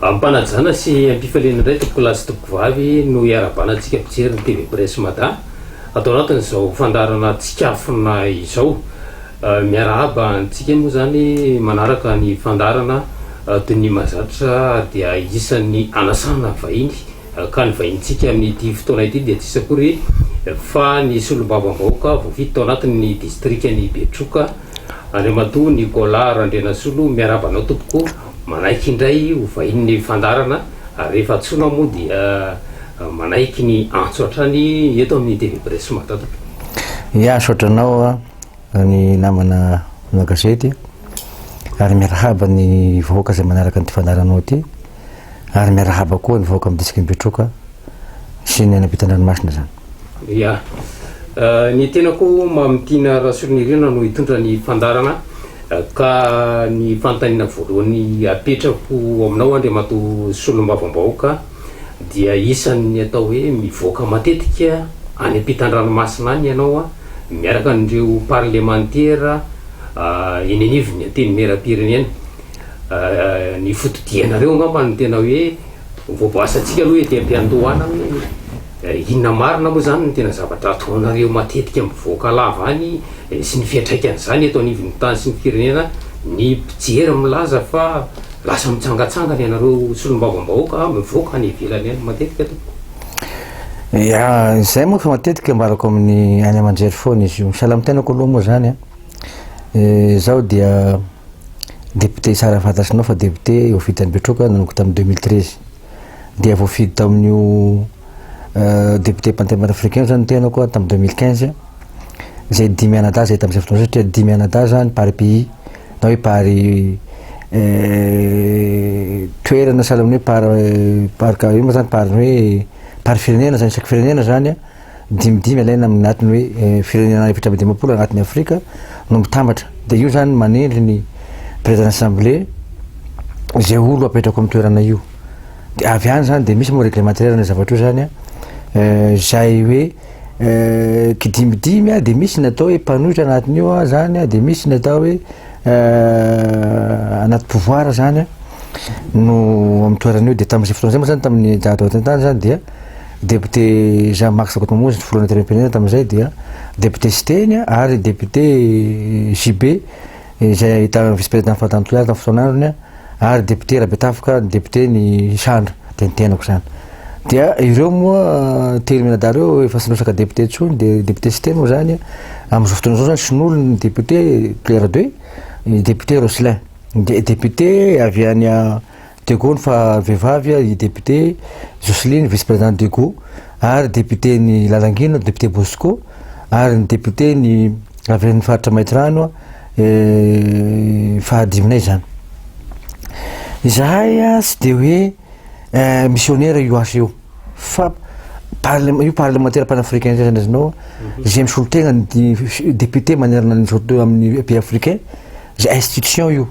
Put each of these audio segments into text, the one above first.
ampanajana sy ampifaliana indray toko lasy toko vavy no iarabanantsika mpijery ny TV Presse Mada atao anatin'izao fandarana tsikafona izao miarahaba antsika moa zany manaraka ny fandarana toy ny mahazatra dia isan'ny anasana vahiny ka ny vahintsika amin'ity fotoana ity dia tsisy akory fa ny solombavambahoaka voafito tao anatin'ny distrikany Betroka Andriamatoa Nicolas Randrenasolo miarahaba anao tompoko manaiky indray ho vahin'ny fandarana rehefa tsona moa dia manaiky ny antso hatrany eto amin'ny TV Presse Mada. Ya sotranao ny namana na gazety ary miarahaba ny vahoaka izay manaraka ny fandaranao ity ary miarahaba koa ny vahoaka amin'ny distrikany Betroka sy ny anampitan-dranomasina zany. Ya ny tenako mamitiana Rasolonirina no hitondra ny fandarana ka ny fanontaniana voalohany apetrako aminao Andriamatoa solombavambahoaka dia isan'ny atao hoe mivoaka matetika any ampitan-dranomasina any ianao miaraka an'ireo parlementaire eny anivony anteny meram-pirenena ny fotodianareo angamba ny tena hoe voaboasantsika aloha dia ampiandohana inona marina moa zany ny tena zavatra ataonareo matetika mivoaka lava any sy ny fiatraikany zany eto anivon'ny tany sy ny firenena ny mpijery milaza fa lasa mitsangatsangana ianareo solombavambahoaka mivoaka ny ivelany any matetika to. Ya izay moa fa matetika mbarako amin'ny any aman-jery foana izy io misahala amin'ny tenako aloha moa zany zaho dia député sara fantatrinao fa député voafidin'ny Betroka nanoko tamin'ny 2013 dia voafidy tamin'io député panafricain zany tenako tamin'ny 2015 zay 10 mianadahy zay tamin'izay fotoana satria 10 mianadahy zany par pays na hoe par toerana sahala amin'ny hoe par io moa zany par hoe par firenena zany isaky firenena zany dimidimy alaina amin'ny anatiny hoe firenena efatra amby dimampolo anatin'ny Afrika no mitambatra dia io zany manendry ny président assemblée zay olo apetrako amin'ny toerana io dia avy any zany dia misy moa réglementaire ny zavatra io zany zay hoe kidimidimy dia misy natao hoe mpanohitra anatiny io zany dia misy natao hoe anaty pouvoir zany no amin'ny toerana io dia tamin'izay fotoana zay moa zany tamin'ny jadoatantany zany dia député Jean-Marc Sakotomozy ny filoana terem-pirenena tamin'izay dia député Siteny ary député JB izay ahitana vice-président Fatantoyary tamin'ny fotoanandrony ary député Rabetafoka député ny Sandra dia ny tenako zany dia ireo moa telo mianadahy reo efa sinosaka député tsony dia député Siteny moa zany amin'izao fotoana zao zany sinolo ny député Claire 2 député Roselin dia député avy any Dego fa vehivavy député Jocelyne vice-président Dego ary député ny Lalangino député Bosco ary ny député ny avy ny faritra Maitrano fahadiminay zany. Izahay tsy dia hoe missionnaire io asa io fa io parlementaire panafricain zay zany azonao zay misolo-tegna ny député manerana ny amin'ny pays africain zay institution io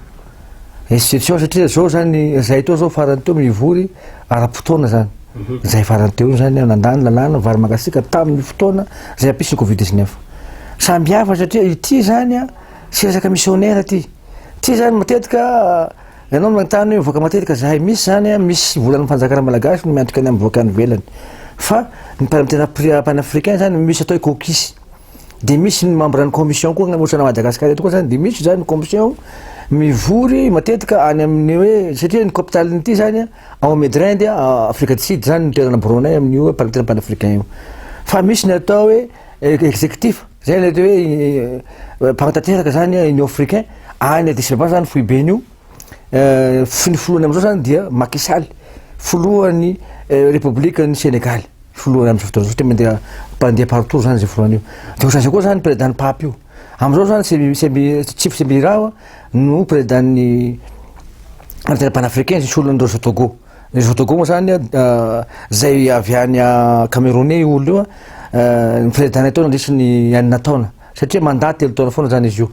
institution satria zao zany zay teo zao farany teo mivory ara-potoana zany zay farany teo zany nandany lalàna vary mangasika tamin'ny fotoana zay ampisy ny Covid-19 samby hafa satria ity zany tsy resaka missionnaire ty zany matetika ianao manontany hoe mivoaka matetika zahay misy zany misy volana fanjakana malagasy no miantrika any amin'ny voaka any ivelany fa ny parlementaire panafricain zany misy atao hoe caucus dia misy ny membre ny commission koa namotrana Madagasikara eto koa zany dia misy zany commission mivory matetika any amin'ny hoe satria ny capitaliny ity zany ao Medrin dia Afrika du Sud zany ny toerana Brunei amin'io parlementaire panafricain io fa misy ny atao hoe exécutif zay ny atao hoe mpanatanteraka zany Union africain any Addis Ababa zany foibeny io ny filohany am'izao zany dia Macky Sall filohan'ny république ny Sénégal filohany am'izao fotoana satria mandeha mpandeha partout zany zay filohany io dia ohatrany koa zany président Pape io am'izao zany Chief Sembira no président ny parlementaire panafricain zay solon'andreo Zotogo. Zotogo moa zany zay avy any Camerounais olo io ny président atao nandrisiny any nataona satria mandat telo taona foana zany izy io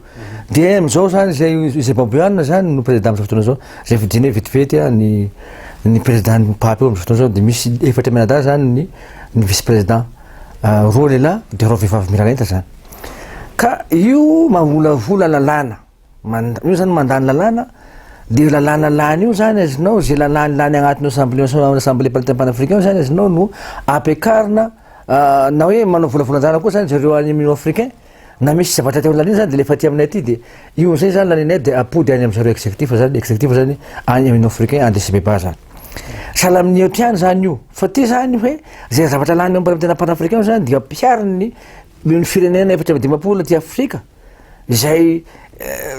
dia am'izao zany zay Zimbabweana zany no président am'izao fotoana zao zay vidiny vetivety ny président Pape am'izao fotoana zao dia misy efatra mianadahy zany ny vice président roa lehilahy dia roa vehivavy miralenta zany ka io mamolavola lalàna io zany mandany lalàna de lalànalany io zany azonao zay lalànylany agnatin'io assemblée parlementaire panafricain zany azonao no ampiakarina na hoe manao volavolanjana koa zany zareo any Union africain na misy zavatra teo laliny zany de lefa ty aminay aty de io zay zany laninay de apody any am'zareo exécutif zany any Union africain ANDCBA zany sahala amin'ny ohatrany zany io fa ty zany hoe zay zavatra lany eo parlementaire panafricain zany de ampihariny firenena efatra amby dimapolo ty Afrika zay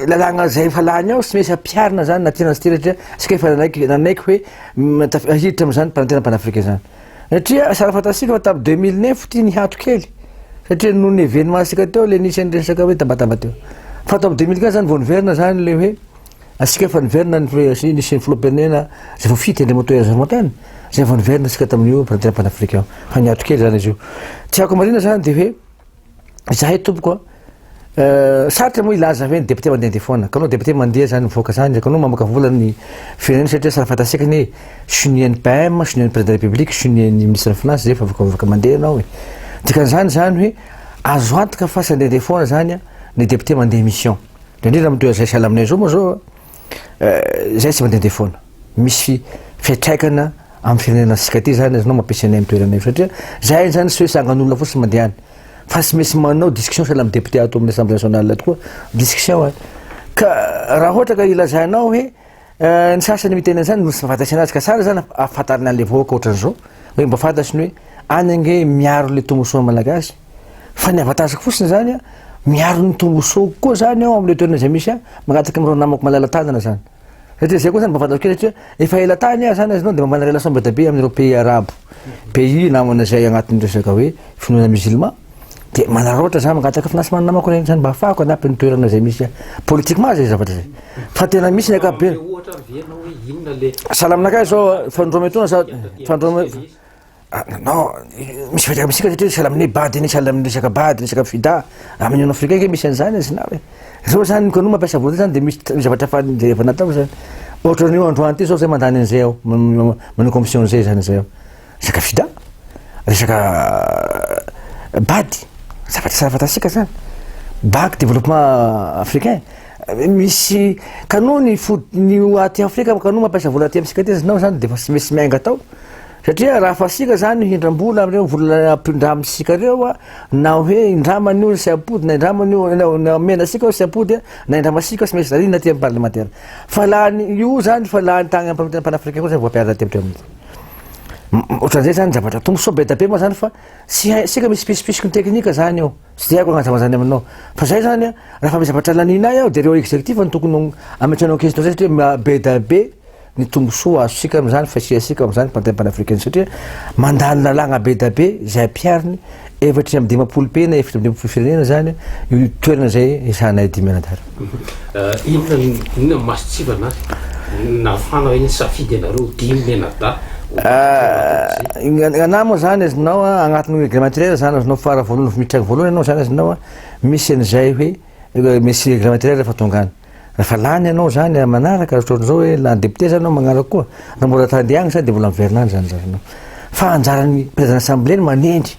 lalagna zay efa lany ao sy maintsy ampiharina zany na tirana sy tiratra sika efa nanaiky hoe hiditra am'zany parlementaire panafricain zany satria sara fantasika fa tamy 2009 ty nihato kely satria noho ny événement sika teo le nisy any resaka hoe tabataba teo fa tamy 2015 zany vao niverina zany le hoe asika efa niverina nisy ny filoampirenena zay vao fity le moto azamontany zay vao niverina sika tamin'io parlementaire panafricain fa nihato kely zany izy io tiako marina zany de hoe zahay tompoko saratra moa ilaza hoe député mandeha foana kanao député mandeha zany mivoaka zany kanao mamaka vola ny firenena satria sara fantasika ny sunian'ny PM sunian'ny président de la République sunian'ny ministre de finance zay fa voaka mandeha anao hoe dikan'izany zany hoe azo antoka fa sy andeha foana zany ny député mandeha mission indrindra amitoa zay sahala aminay zao moa zao zay tsy mandeha foana misy fiatraikana amin'ny firenena sika ty zany azonao mampiasa anay amitoeranay satria zay zany sy hoe sangan'olona fotsy mandeha any fa sy misy manao discussion sahala amin'ny député ato amin'ny assemblée nationale tokoa discussion any ka raha ohatra ka ilazanao hoe ny sasany mitena zany no sy mahafantasy anazy ka sara zany ahafantarina an'le vahoaka ohatran'izao hoe mba fantasiny hoe any ange miaro le tombosoa malagasy fa ny avantasiko fotsiny zany miaro ny tombosoa koa zany ao am'le toerana zay misy magnataky amin'ireo namako malala-tanana zany satria zay koa zany mba fantasiko kely satria efa ela tany zany azonao de mamana relation be be amin'ireo pays arabo pays namana zay agnatin'ny resaka hoe finoana musulman de manaratra zany magnataka finasy mana namako regny zany mba ahafahako anapy ny toerana zay misy politiquement zay zavatra zay fa tena misy ny akabe sahala aminakay zao fandrometona sa fandrome non misy fiatraka misika satria sahala amin'ny bady iny sahala amin'ny resaka bady resaka fida amin'ny Union africaine misy an'izany izy na hoe zao zany kano mampiasa vola zany de misy zavatra efa natao zany ohatran'io androany ty zao zay mandany an'izay ao manao commission zay zany zay ao resaka fida resaka bady zavatra sara fantasika zany banque développement africain misy kano ny aty Afrika kano mampiasa vola aty amitsika ty zinao zany de fa sy misy miainga tao satria raha fasika zany hindram-bola amreo vola ampindramisika reo na hoe indramany sy apody na indramany mena sika sy apody na indramasika sy maintsy zarina aty amin'ny parlementaire fa lany io zany fa lany tagny amin'ny parlementaire panafricain koa zany voampiarina aty amtreo amin'izay ohatran'izay zany zavatra tombosoa be da be moa zany fa sika misy pisipisiky ny teknika zany eo sy de haiko agnazava zany aminao fa zay zany raha fa misy zavatra laninay ao de reo exécutif ny tokony ametranao question zay satria be da be ny tombosoa azo sika am'zany fasiasika am'zany parlementaire panafricain satria mandalo lalagna be da be zay ampiariny efatra amby dimapolo pena efatra amby dimapolo firenena zany io toerana zay isanay dimy anadara inona masitsivana nafana hoe safidy anareo dimy menada ana moa zany azonao agnatin'ny réglementaire zany azonao fara voalohany miditra voalohany anao zany azonao misy an'izay hoe misy réglementaire fa tonga any rehefa lany anao zany manaraka ohatran'izao hoe lany député zany anao magnaraka koa na mbola tandeagny zany de mbola miverina any zany zaranao fa anjaran'ny président assemblée manendry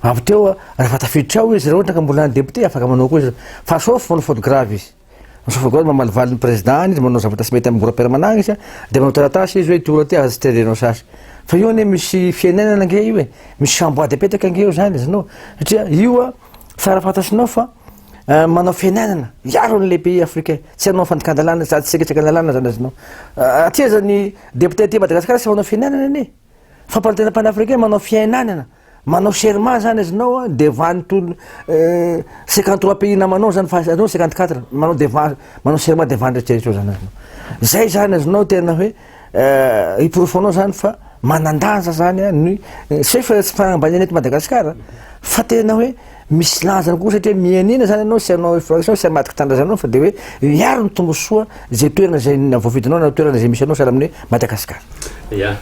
avy teo rehefa tafiditra ao izy raha ohatra ka mbola lany député afaka manao koa izy fa sauf manao faute grave izy sofa mamalivaly ny président izy manao zavatra sy mety amin'ny groupe permanent izy de manao taratasy izy hoe tola ty azy terenao sasy fa io ne misy fiainana ange io e misy chambois de petaka ange io zany izinao satria io sara fantasinao fa manao fiainanana iaro an'le pays africain tsy anao fandikandalana sady seketrakandalana zany azinao atia zany député aty Madagasikara tsy manao fiainanana ane fa parlementaire panafricain manao fiainanana manao serment zany azinao devant tout 53 pays namanao zany fa anao 54 manao devant manao serment devant rehetrarehetra zany azinao zay zany azinao tena hoe iprofonao zany fa manandanja zany ny sy fa tsy fanambany eto Madagasikara fa tena hoe misy lanjany koa satria mianina zany anao sy anao infraction sy amadiky tandrazanao fa de hoe miaro ny tombosoa zay toerana zay voafidinao na toerana zay misy anao sahala amin'ny Madagasikara ya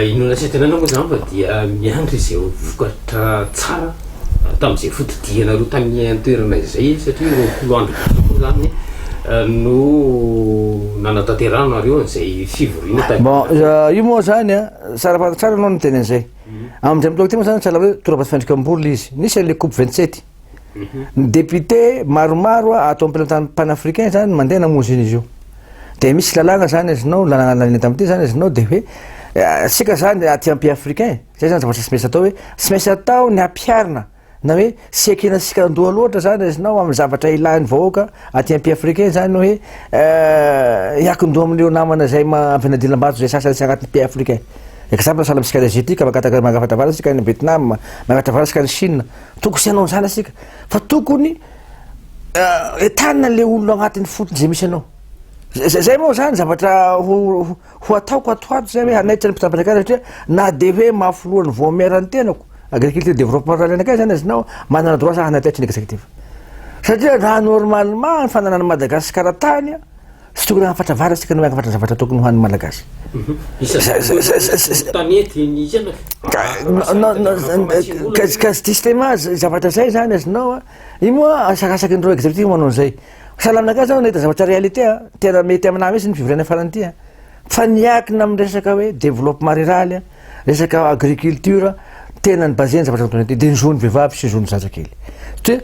inona setenana moa zany fa dia miandry zay vokatra tsara tam'izay fotodianareo tamin'ny antoerana izay satria roapolo andro zany no nanatanterano nareo an'izay fivoriana bon io moa zany sara fantatsara anao niteny an'izay am'izay mitoko ty moa zany sahala hoe torapa fandrikamboly izy nisy an'le coupe 27 ny député maromaro ato amin'ny parlementaire panafricain zany mandeha namonjy izy io de misy lalàna zany azonao lalàna lalina tam'ity zany azonao de hoe sika zany aty ampy africain zay zany zavatra tsy maintsy atao hoe tsy maintsy atao ny ampiarina na hoe sy ekena sika andoha loatra zany azinao amin'ny zavatra ilany vahoaka aty ampy africain zany hoe iakindoha amin'ireo namana zay ampianadilam-bato zay sasany sy agnatin'ny pays africain exemple sahala amitsika azietika magafatra vara sika ny Vietnam magafatra vara sika ny Chine tokony sy anao zany asika fa tokony etanina le olona agnatin'ny fotony zay misy anao zay moa zany zavatra ho ataoko atoato zay hoe hanaitra ny mpitapatrakany satria na de hoe mahafoloany voamierany tenako agriculture développement rural anakay zany azinao manana droit sa hanataitra ny exécutif satria raha normalement ny fananany Madagasikara tany sy tokony hafatra vary asika no agafatra zavatra tokony hoan'ny malagasy ka systema zavatra zay zany azinao io moa asakasaky ndreo exécutif manao an'izay sahala aminakay zao nahita zavatra réalité tena mety aminah mihitsy ny fivoriana farany ty fa niakina amin'ny resaka hoe développement rural resaka agriculture tena ny baseny zavatra ataony ty de ny zony vehivavy sy zony zazakely satria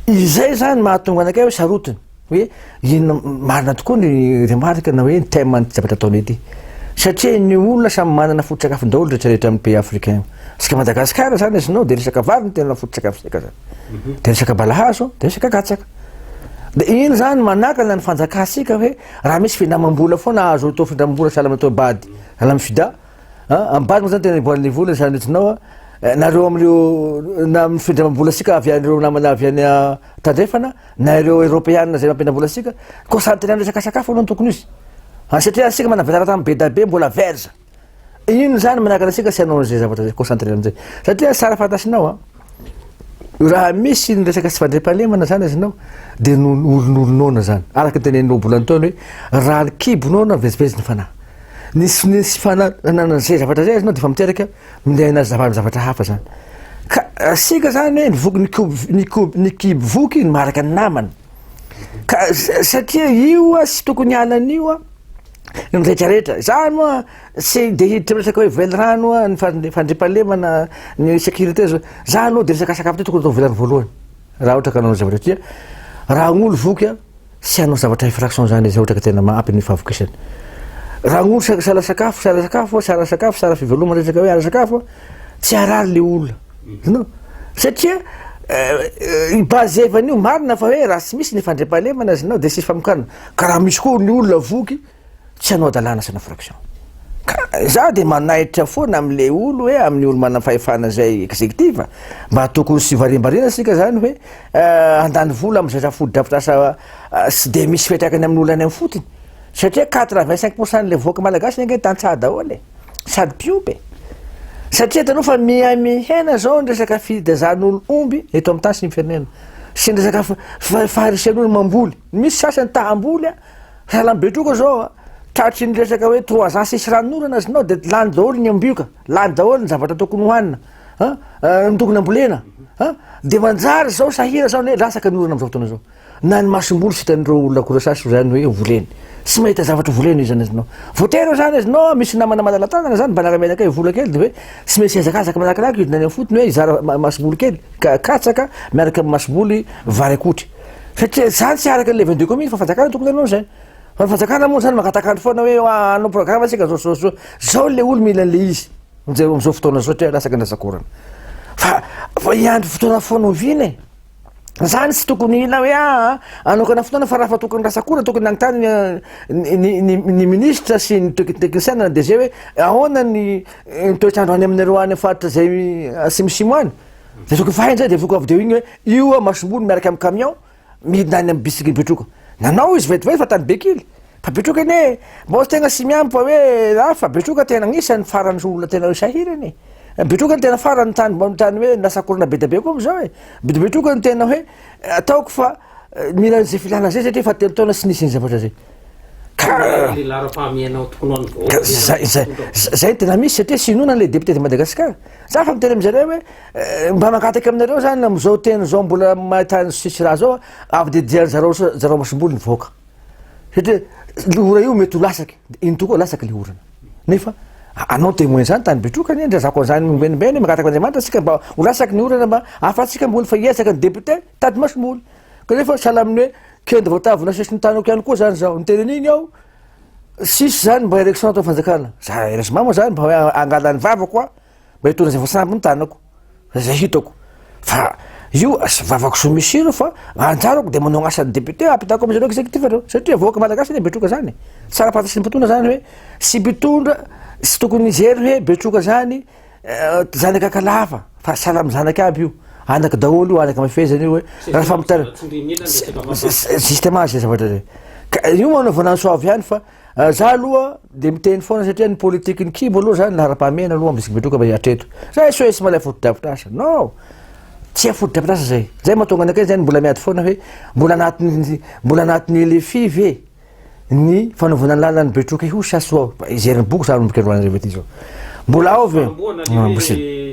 izay zany mahatonga anakay hoe sarotiny hoe ino marina tokoa ny remarque na hoe ny thème ny zavatra ataony ity satria ny olona samy manana foto-tsakafon-daolo rehetrarehetra amin'ny pays africain sika Madagasikara zany azinao de resaka vary ny tena foto-tsakafo sika zany de resaka balahazo de resaka katsaka de iny zany manakana ny fanjakasika hoe raha misy finamam-bola foana azo atao finamam-bola sahala amin'ny atao bady sahala amin'ny fida ambady moa zany tena iboan'ny vola zany retinao nareo amin'ireo na amin'ny findramam-bola sika avy an'ireo namana avy any tandrefana na ireo européenne zay mampina-vola sika concentré amin'ny resaka sakafo anao tokony izy satria asika manavitara tamin'ny be da be mbola verza iny zany manakana asika sy anao an'izay zavatra zay concentré amin'izay satria sara fantasinao raha misy ny resaka tsy fandriam-pahalemana zany azinao de olonolonona zany araka teneninao bolany taony hoe raha ny kibonao vezivezy ny fanahy nisy fananan'izay zavatra zay azinao de fa miteraka minday anazy zavatra hafa zany ka asika zany hoe ny kibo voky ny maharaka ny namany ka satria io sy tokony halan'io ny rehetrarehetra zany moa sy de hiditra resaka hoe velirano ny fandriam-pahalemana ny sécurité zao zany moa de resaka sakafo ty tokony atao velany voalohany raha ohatra ka anao zavatra satria raha gn'olo voky sy anao zavatra infraction zany zay ohatra ka tena maampy ny fahavokisany raha gn'olo sara sakafo sara fivelomana resaka hoe ara sakafo tsy arary le olona no satria basé evan'io marina fa hoe raha tsy misy ny fandriam-pahalemana azinao de sisy famokana ka raha misy koa ny olona voky tsy anao adalana sy infraction ka za de manaitra foana am'le olo hoe amin'ny olo mana fahefana zay exécutif mba tokony sy variambarina sika zany hoe andany vola am'zay zafody-drafitrasa sy de misy fetrakany amin'ny olo any amin'ny fotony satria 85% le voaka malagasy ange tantsah daholy sady piompy satria tanao fa mihena zao ny resaka fidazan'olo omby eto amin'ny tany sy ny firenena sy ny resaka faharisan'olo mamboly misy sasany tahamboly sahala betroka zao tratry ny resaka hoe 3 ans sisy ranon'orana azinao de lany daholo ny ambioka lany daholo ny zavatra tokony hoanina tokony ambolena de manjary zao sahira zao hoe lasaka ny orana am'izao fotoana zao na ny masom-bolo sy hitan'ireo olona korasasy zany hoe voleny sy mahita zavatra voleny izy zany azinao voatero zany azinao misy namana madalatanana zany mba naramenakay vola kely de hoe tsy maintsy azakazaka malakilaky idina any amin'ny fotony hoe izara masom-bolo kely katsaka miaraka amin'ny masom-boly vary akotry satria zany tsy araka le 22 commune fa fanjakana tokony anao zany fa fanjakana moa zany makatakany foana hoe anao programme asika zao le olo mila an'le izy am'izao fotoana zao satria lasaka andrasakorana fa iandro fotoana foana oviny zany sy tokony ila hoe anokana fotoana fa raha fa tokony rasakora tokony nagnotany ny ministre sy ny technicien na DG hoe ahoana ny toetrandro any aminareo any faritra zay asimosimo any de tokony fahainzay de voko avy deo igny hoe io masom-bolo miaraka amin'ny camion midina any amin'ny bisiky betroka nanao izy vetivety fa tany bekily fa betroka iny mba tegna sy miampy fa hoe fa betroka tena gnisany farany olona tena hoe sahirany betroka ny tena farany tany hoe nasakorana be da be koa am'izao betroka ny tena hoe ataoko fa mila zay filana zay satria fa telo taona sy nisy ny zavatra zay zay tena misy satria sinona le député de Madagascar za fa miteny am'zareo hoe mba mankataky aminareo zany am'izao tena zao mbola mahitany sisy raha zao avy de diany zareo masom-bolo ny voaka satria ora io mety ho lasaky iny tokoa lasaky le orana nefa anao témoin zany tany betroka ny ndrazako an'izany mbenimbeny makataky andriamanitra sika mba ho lasaky ny orana mba ahafatsika mboly fa iezaka ny député tady masom-bolo kanefa sahala amin'ny hoe kenda voatavy na sisy ny tany ao ihany koa zany zao ny tenen'iny ao sisy zany mba élection atao fanjakana za heureusement moa zany mba hoe angalany vava koa mba hitondra zay voasamby ny tanako zay hitako fa io vavako somisiro fa anjarako de manao gn'asan'ny député apitako am'zareo exécutif reo satria voaka malagasy ne betroka zany tsara patasy ny mpitondra zany hoe sy mpitondra sy tokony izery hoe betroka zany zanaky akalafa fa sahala am'zanaky aby io anaky daholo io anaky mafezany io hoe raha famitara systémage zay zavatra zay io manaovana soavy ihany fa za aloha de miteny foana satria ny politiky ny kibo aloha zany lahara-pahamena aloha am'zay betroka mba hiatreto zay so sy malay foto-drafitrasa non tsy afoto-drafitrasa zay mahatonga anakay zany mbola miady foana hoe mbola anatin'ny lefi ve ny fanaovana ny lalany betroka io sa soa izerin'ny boky zany mikandroany zay ty zao mbola ao ve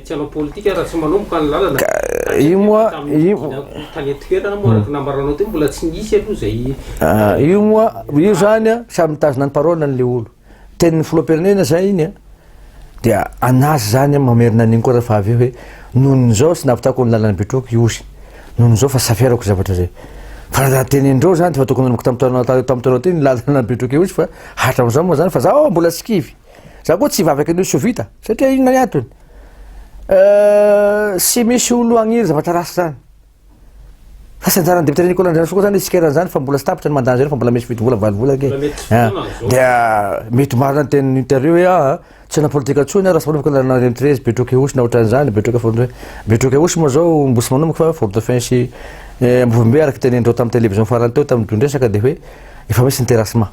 tianao politika raha tsy manomboka ny lalana io moa tanetoerana moa araky nambaranao teo mbola tsy nisy aloha zay io moa io zany a samy mitazona ny parole an'le olo tenin'ny filoham-pirenena zay iny a dia anazy zany mamerina an'iny koa rehefa avy eo hoe nohony zao sy nahavitako ny lalany betroka iosy nohony zao fa saferako zavatra zay fa raha tenendreo zany fa tokony nomboka tam'taonao ty ny lalana betroka iosy fa hatram'zao moa zany fa za mbola tsy kivy za koa tsy vavaky an'io sovita satria inona ny antony sy misy olo agniry zavatra rasy zany fa sy anjarany député Nicolas Andrianso koa zany isikeran zany fa mbola sy tapitra ny mandany zany fa mbola misy fito vola valo ke dia mety marina ny tenin'ny interview hoe tsy na politika antsony raha sy manomboka lalana 13 betroka iosy na ohatran'izany betroka iosy moa zao mbo sy manomboka fa fort de fin sy mbovombe araky tenendreo tamin'ny télévision farany teo tamin'ny dondresaka de hoe efa misy ny terrassement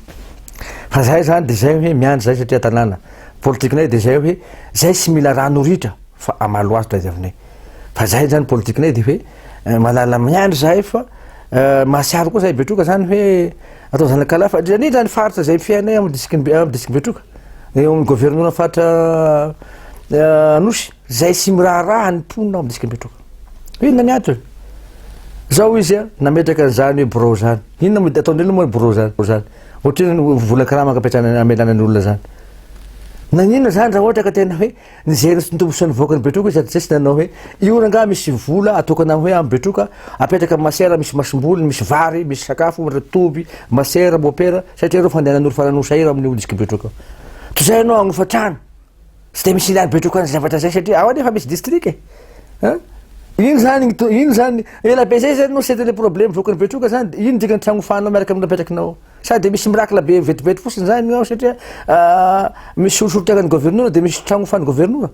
fa zay zany de zay hoe miandry zay satria tanàna politikenay de zay hoe zay sy mila rano ritra fa amaloazy izy aminay fa zay zany politikenay de hoe malala miandry zay fa mahasiaro koa zay betroka zany hoe atao zanakala fa ni zany faritra zay fiainay amy district betroka eo amin'ny gouverneur faritra anosy zay sy miraharaha ny mponina amy district betroka inona ny antony zao izy a nametraka an'zany hoe bro zany inona ataondreny moa bro zany ohatrany volan-karaha makapetrana amelanany olona zany naninona zany raha ohatra ka tena hoe nizery ntombosan'ny voakany betroka izy zay sy nanao hoe iora nga misy vola atokana hoe amy betroka apetraka masera misy masimboly misy vary misy sakafo toby masera mopera satria reo fandehanan'olo faranosaira amin'ny olo disky betroka to zay anao agnofa trano sy de misy ilany betroka ny zavatra zay satria ao nefa misy district iny zany ela be zay zany no c'est le problème voakany betroka zany iny dikany tragnofanao miaraka amin'ny apetrakinao sady misy mirakla be vetivety fosiny zany ao satria misy olosolotregnany gouverneur de misy tragnofany gouverneur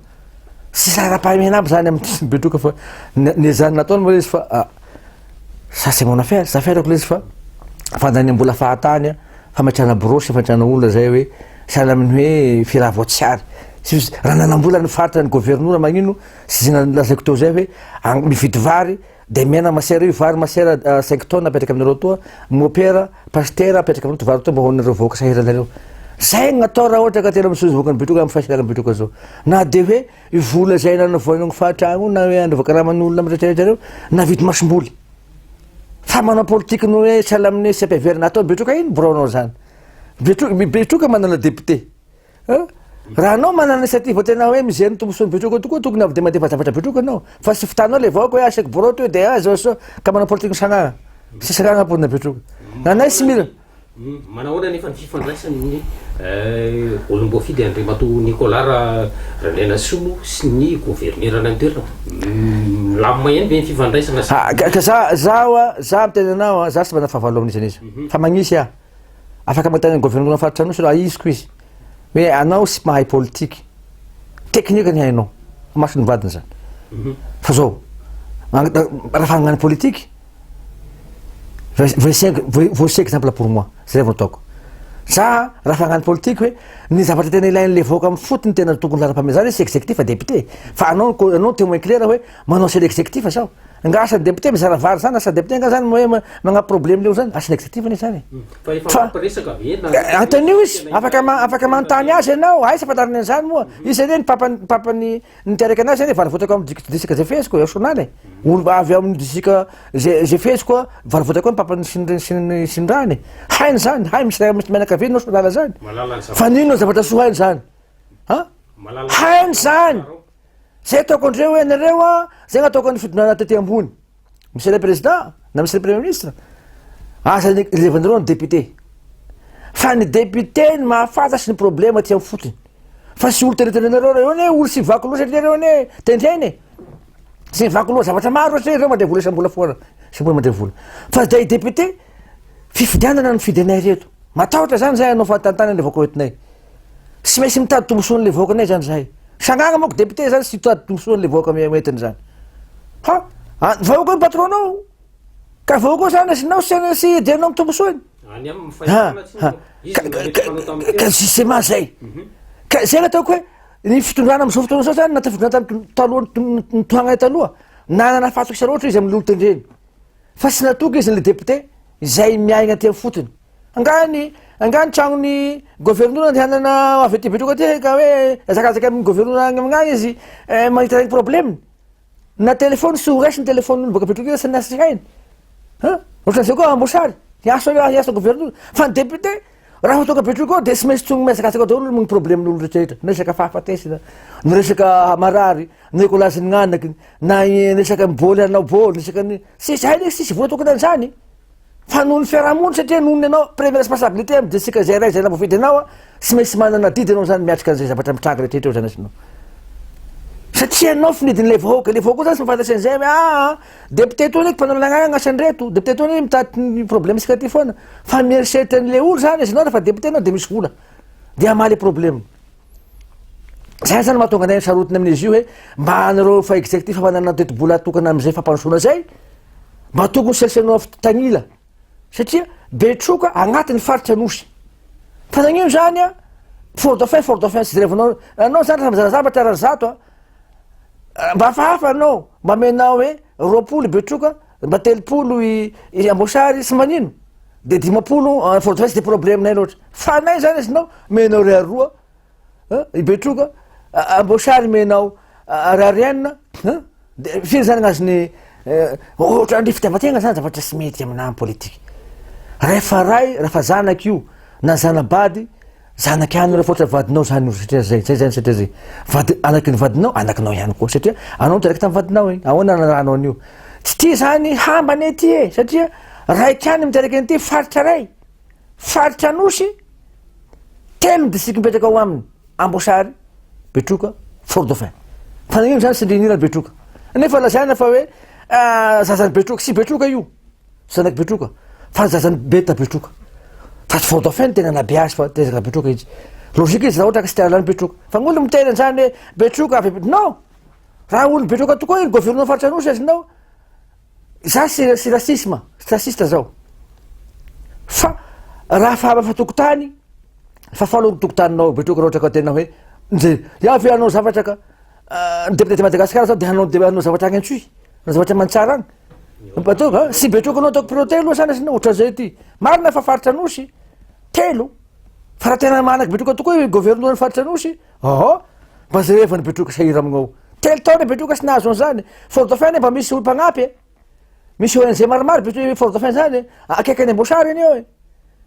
sy sara-pahamena aby zany amin'ny betroka fa nezany nataony moa izy fa ça c'est mon affaire zaferako le izy fa fandany mbola fahatany famatrana brosy fatrana olona zay hoe sahala amin'ny hoe firavoatsiary raha nanambola ny faritra ny gouverneur magnino sy lazaiko teo zay hoe mividy vary de mena masera io vary masera 5 tonnes apetraka aminareo toa mopera pasteur apetraka amin'ny vary toa mba honareo voaka sahiranareo zay gn'atao raha ohatra ka tena misozy voakany betroka amy fasirakany betroka zao na de hoe vola zay nanavoanao fahatragno na hoe androvaka raha man'olona amretrarehetrareo na vidy masimboly fa manao politique no hoe sahala amin'ny sy ampiaverina atao betroka iny bronao zany betroka manana député raha anao manana initiative tena hoe mizery ny tombosony betroka tokoa tokony avy de mandefa zavatra betroka anao fa sy fitanao le vahoaka hoe asaky bro to de zao so ka manao politique sagnaha sy sagnaha ampodina betroka nanay sy mila manahoana nefa ny fifandraisany olombofidy Andriamato Nicolas raha lena solo sy ny gouverneur any toerana lamma ihany ve ny fifandraisana ka za miteny anao za sy mana fahavalo amin'izany izy fa magnisy afaka magnatany gouverneur faritra anosy raha iziko izy hoe anao sy mahay politique teknika ny hainao maso ny vadiny zany fa zao raha fagnano politique voici exemple pour moi zay vao ataoko za raha fagnano politique hoe ny zavatra tena ilain'le voaka amin'ny fotony tena tokony lara-pamena zany sy exécutif député fa anao témoin clair hoe manao c'est l'exécutif sao nga asan'ny député mizara vary zany asa député nga zany hoe magna problème leo zany asan'ny exécutif ny zany antonio izy afaka manontany azy ianao ay sy afantariny an'izany moa izy ane ny papany niteraka anazy zany varivotako amy disika zay feziko sonany olo avy amin'ny disika zay feziko varivotako ny papany sindrany hainy zany hay misy mianakaviny no solala zany fa nino zavatra so hainy zany hainy zany zay ataoko andreo hoe anareo zay gnataoko ny fidonana tety ambony monsieur le président na monsieur le premier ministre asa levanareo ny député fa ny député ny mahafantatsy ny problema ty amin'ny fotony fa sy olo tenentenenareo reo ne olo sy vaky loatra satria reo ne tendreny sy vaky loatra zavatra maro satria reo mandray vola isam-bola foana isam-bola mandray vola fa day député fifidianana ny fidenay reto matahotra zany zay anao fahatantany le vaoko entinay sy maintsy mitady tombosoan'le vaokanay zany zahay sagnagna manko député zany sy mitady tombosoan'le vaoka entiny zany ha vahoaka ny patronao ka vahoaka zany asinao sy dianao ny tombosoany ka justement zay ka zay gn'ataoko hoe ny fitondrana am'izao fotoana zao zany taloha nitohagnay taloha nanana fatoky isa loatra izy amin'olo tendreny fa sy natoky izy n'le député zay miaigna ty amin'ny fotony angany tragnony gouvernoura andehanana avy aty betroka ty ka hoe azakazaky amin'ny gouvernoura agny amignagny izy mahita regny problème na telefony sy horaisy ny telefony boka betroka sy nasainy ohatran'izay koa ambosary hiasa gouvernoura fa ny député raha tonga betroka ao de sy maintsy tsogny miazakazaka daholo ny problemen'olo rehetrarehetra na resaka fahafatesina na resaka marary na ekolazin'ny gn'anaky na resaka miboly anao boly resaka sy zahay le sisy vola tokony an'izany fa noho ny fiarahamony satria noho ny anao premier responsabilité amy desika zay ray zay navofidy anao sy maintsy manana didy anao zany miatrika an'izay zavatra mitranga rehetrarehetra eo zany asinao satria anao finidin'le vahoaka le vahoaka zany sy mifantasy an'izay hoe député tony eky mpanao lagnagna gn'asany reto député tony mitady ny problème sika ty foana fa mieritseritra an'le olo zany izy anao rehefa député anao de misy vola de amaly problème zay zany mahatonga anay sarotiny amin'izy io hoe mba anareo fa exécutif manana toetobola tokana am'izay fampansoana zay mba tokony selisenao tagnila satria betroka agnatin'ny faritra anosy fa nagnino zany fort dauphin sy revanao anao zany refa zavatra raha zato mba hafahafa anao mba menao hoe roapolo betroka mba telopolo i ambosary sy manino de dimapolo fort dauphin sy de problémenay loatra fa nay zany izinao menao ray aroa i betroka ambosary menao rarienina de firy zany gn'azony ohatra andry fitiavategna zany zavatra sy mety aminah politique rehefa ray rehefa zanaky io na zanabady zanaky ihany rehefa ohatra vadinao zany io satria zay zany satria zay anaky ny vadinao anakinao ihany koa satria anao direct amy vadinao igny ahoana nanao an'io tsy ty zany hambany ty e satria raiky ihany miteraky an'ity faritra ray faritra anosy telo district mipetraka ao aminy ambosary betroka fort dauphin fa nagnino zany sy ndrinirany betroka nefa lazaina fa hoe zazany betroka sy betroka io zanaky betroka fa zazany beta betroka fa tsy fort dauphin tena nabe azy fa tezaka betroka izy logika izy raha ohatra ka sy tialany betroka fa gn'olo mitena zany hoe betroka avy non raha olo betroka tokoa iny gouvernement faritra anosy azinao za sy racisme sy raciste zao fa raha fahafa tokotany fa falo tokotaninao betroka raha ohatra ka tena hoe nje avy anao zavatra ka ny député Madagasikara zao de hanao zavatra agny antsoy na zavatra mantsara agny batoko sy betroka anao ataoko priorité aloha zany asinao ohatra zay ty marina fa faritra anosy telo fa raha tena manaky betroka tokoa gouvernement faritra anosy mba zay rehefa ny betroka sahira amignao telo taona betroka sy nahazo an'izany fort dauphin mba misy olo mpagnampy misy ONG maromaro fort dauphin zany akaiky any ambosary iny eo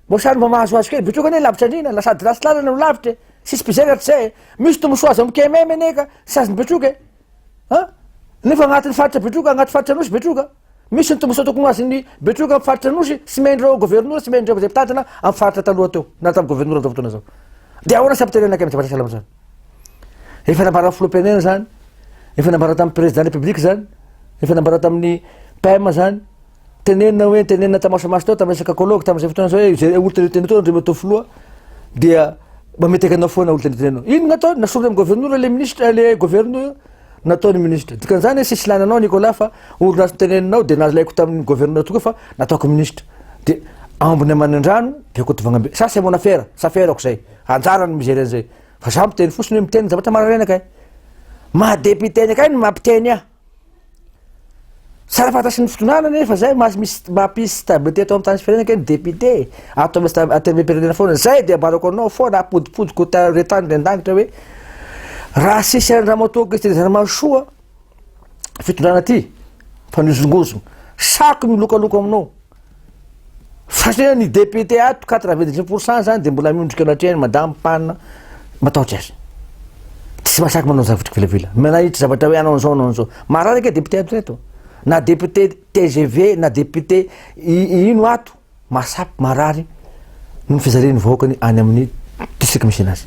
mbosary mba mahazoazo kely betroka ane lavitra andrina la sady lasy lalana no lavitra sisy mpizaratry zay misy tombosoazy amy kememe aneka sy azony betroka nefa agnatin'ny faritra betroka agnaty faritra anosy betroka misy ny tombosoa tokony azony betroka amy faritra anosy sy mendreo gouvernoura sy mendreo deputatena amy faritra taloha teo na tamy gouvernoura zao fotoana zao de ahoana sy ampitenenaka amy zavatra salama zany efa nambara filoham-pirenena zany efa nambara tamy président république zany efa nambara tamin'ny PM zany tenenina hoe tenenina tamasomaso teo tamy resaka colloque tam'izay fotoana zao hoe olo tenetene teo ndre matao filoha dia mba mety akanao foana olo tenetene ino gn'atao nasorony amy gouvernoura le ministre le gouvernoura nataony ministre dikan'izany hoe sisy lananao Nicolas fa olo raha teneninao de nalaiko tamin'ny gouvernoura tokoa fa nataoko ministre de ambony amanandrano de kotovagnambe ça c'est mon affaire sa affaire ako zay anjarany mizery an'izay fa za miteny fotsiny hoe miteny zavatra mararenakay maha député nakay no mampiteny ah sara fantasy ny fitonana nefa zay misy mampisy stabilité atao amy tany firenena député atao atemy pirenena foana zay de ambarako anao foana apodipodiko retany rendanitra hoe raha sisy raha matoky izy zany masoa fitondrana ty fanozongozona sako milokaloko aminao fa satria ny député ato 95% zany de mbola miondrika anatrehany madame panina matahotra azy tsy masaky manao zavatra vilavila manahitra zavatra hoe anao an'izao mararaka député ato reto na député TGV na député ino ato masapy marary no fizareny vahoakany any amin'ny district misy anazy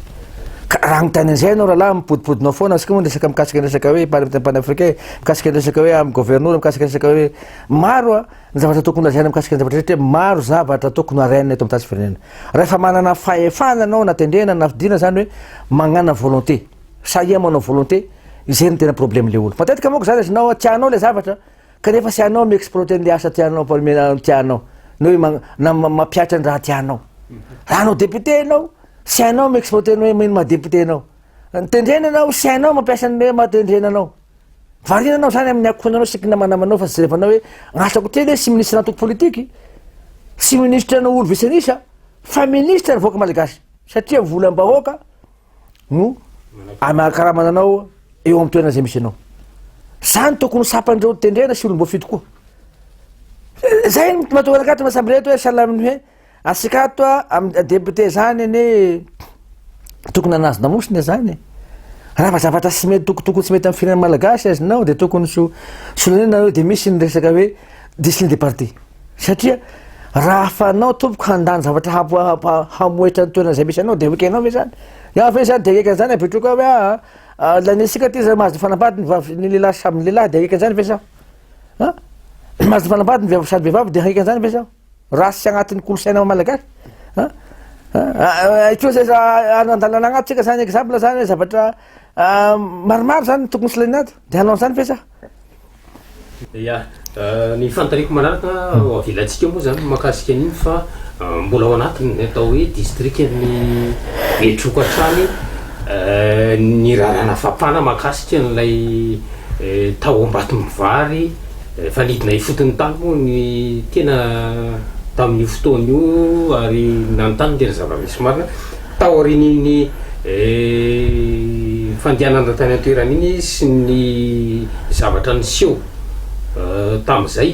ka raha mitany an'izay anao rahalahy mipodipodinao foana asika moa resaka mikasika resaka hoe parlement panafricain mikasika resaka hoe amin'ny gouverneur mikasika resaka hoe maro a ny zavatra tokony lazaina mikasika ny zavatra rehetra maro zavatra tokony arainina eto amin'ny tasy firenena rehefa manana fahefana anao natendrena nafidina zany hoe magnana volonté saia manao volonté izay no tena problème le olo matetika moako zany azinao tianao le zavatra kanefa sy anao miexploiter le asa tianao tianao na hoe mampiatra ny raha tianao raha anao député anao sy anao miexploiter hoe mino madéputé anao tendrena anao sy anao mampiasa ny matendrena anao varina anao zany amin'ny akonanao sikina manamanao fa sy rehefanao hoe gn'asako teny hoe sy ministre antoko politiky sy ministre anao olo vicenisa fa ministre ny voaka malagasy satria volam-bahoaka no amakaramana eo amin'ny toerana zay misy anao zany tokony sapandreo tendrena sy olom-bo fito koa zay mahatonga anakato masamby reto hoe salaminy hoe asika ato amin'ny député zany ane tokony anazy namosiny zany raha zavatra sy mety tokony tsy mety amin'ny firenena malagasy azinao de tokony solonena hoe de misy ny resaka hoe discipline de parti satria raha afanao tompoko handany zavatra hamoetra ny toerana zay misy anao de ekenao ve zany iafe zany de ekeny zany apetroka hoe lanisika ty zay mahazo ny fanambady ny vavy ny lehilahy samy lehilahy de ekeny zany ve sao mahazo ny fanambady ny sady vehivavy de ekeny zany ve sao raha sy agnatin'ny kolosaina malagasy etoa zay andalana agnatsika zany exemple zany zavatra maromaro zany tokony sy lainato de hanao zany ve sa ya ny fantariko manaraka avilantsika moa zany makasika an'iny fa mbola ao anatiny atao hoe district ny metroka hatrany ny rarana fapana makasika n'lay tao ambatin'ny vary fanidina ifotony tany moa ny tena tamin'ny fotoan'io ary nanontany tena zava-misy marina tao arininy fandianana tany antoerana iny sy ny zavatra ny seho tam'izay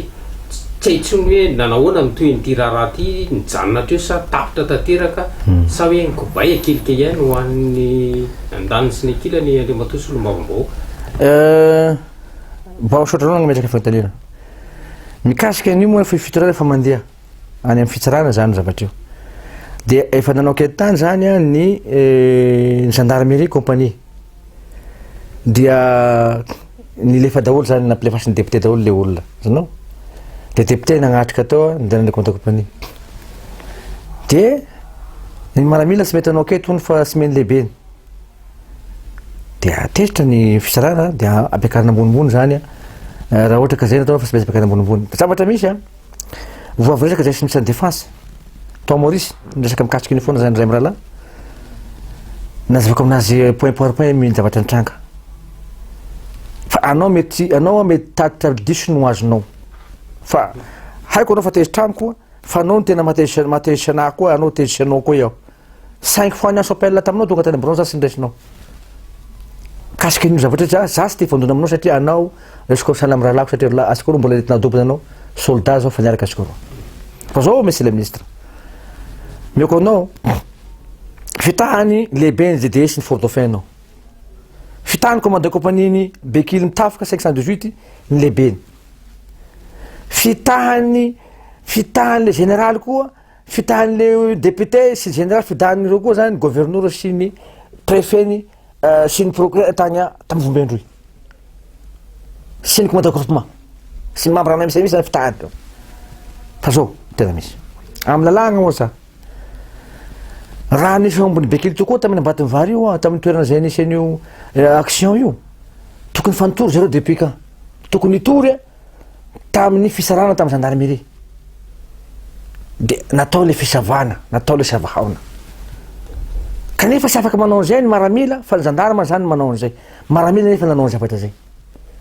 tsy haitsony hoe nanahoana mitoy nyty raharaha ty nijanona treo sa tapitra tanteraka sa hoe nikobay akelika ihany ho an'ny andaniny sy ny akilany Andriamatoa sy Lombavam-bahoaka mba sotra no metraka fantalina mikasika an'io moa fitorana efa mandeha any amin'ny fitsarana zany zavatra io de efa nanao kety tany zany a ny gendarmerie compagnie dia nilefa daholo zany nampilefasy ny député daholo le olona zanao de député nagnatrika atao nidana compte compagnie de ny maramila sy mety anao keto ony fa sy meny lehibeny de atezitra ny fisarana de ampiakarina ambonimbony zany raha ohatra ka zay natao fa sy maintsy ampiakarina ambonimbony zavatra misy voavy resaka zay sy misy ny défense to Maurice resaka mikasiky ny foana zany ray mirahalahy nazavako aminazy point par point miny zavatra nitranga fa anao mety tatitra diso no azonao fa haiko anao fa tezitra amiko fa anao no tena matezitra anah koa anao tezitra anao koa iaho 5 fois niaso appel taminao tonga tany ambronza sy ndraisinao kasika an'io zavatra za sy te fandona aminao satria anao resiko sahala mirahalahy satria rahalahy asiko ro mbola entina dobona anao soldat zao fa niaraka asiko ro fa zao monsieur le ministre mioko anao fitahany lehibe ny GDS ny Fort Dauphin anao fitahany commande compagnie ny Bekily mitafika 518 ny lehibeny fitahany le général koa fitahany le député sy général fitahany reo koa zany gouverneur sy ny préfet ny sy ny procureur tany tamy Vombendroy sy ny commande groupement sy membre ana misy zany fitahany reo fa zao tena misy amin'ny lalagna moa sa raha nisy ambony Bekily tokoa tamin'ny ambatin'ny vary io tamin'ny toerana zay nisy an'io action io tokony fanotory zareo depuis quand tokony hitory tamin'ny fisarana tamin'ny gendarmerie de natao le fisavana natao le savahaona kanefa sy afaka manao an'izay ny maramila fa ny gendarme zany manao an'izay maramila nefa nanao ny zavatra zay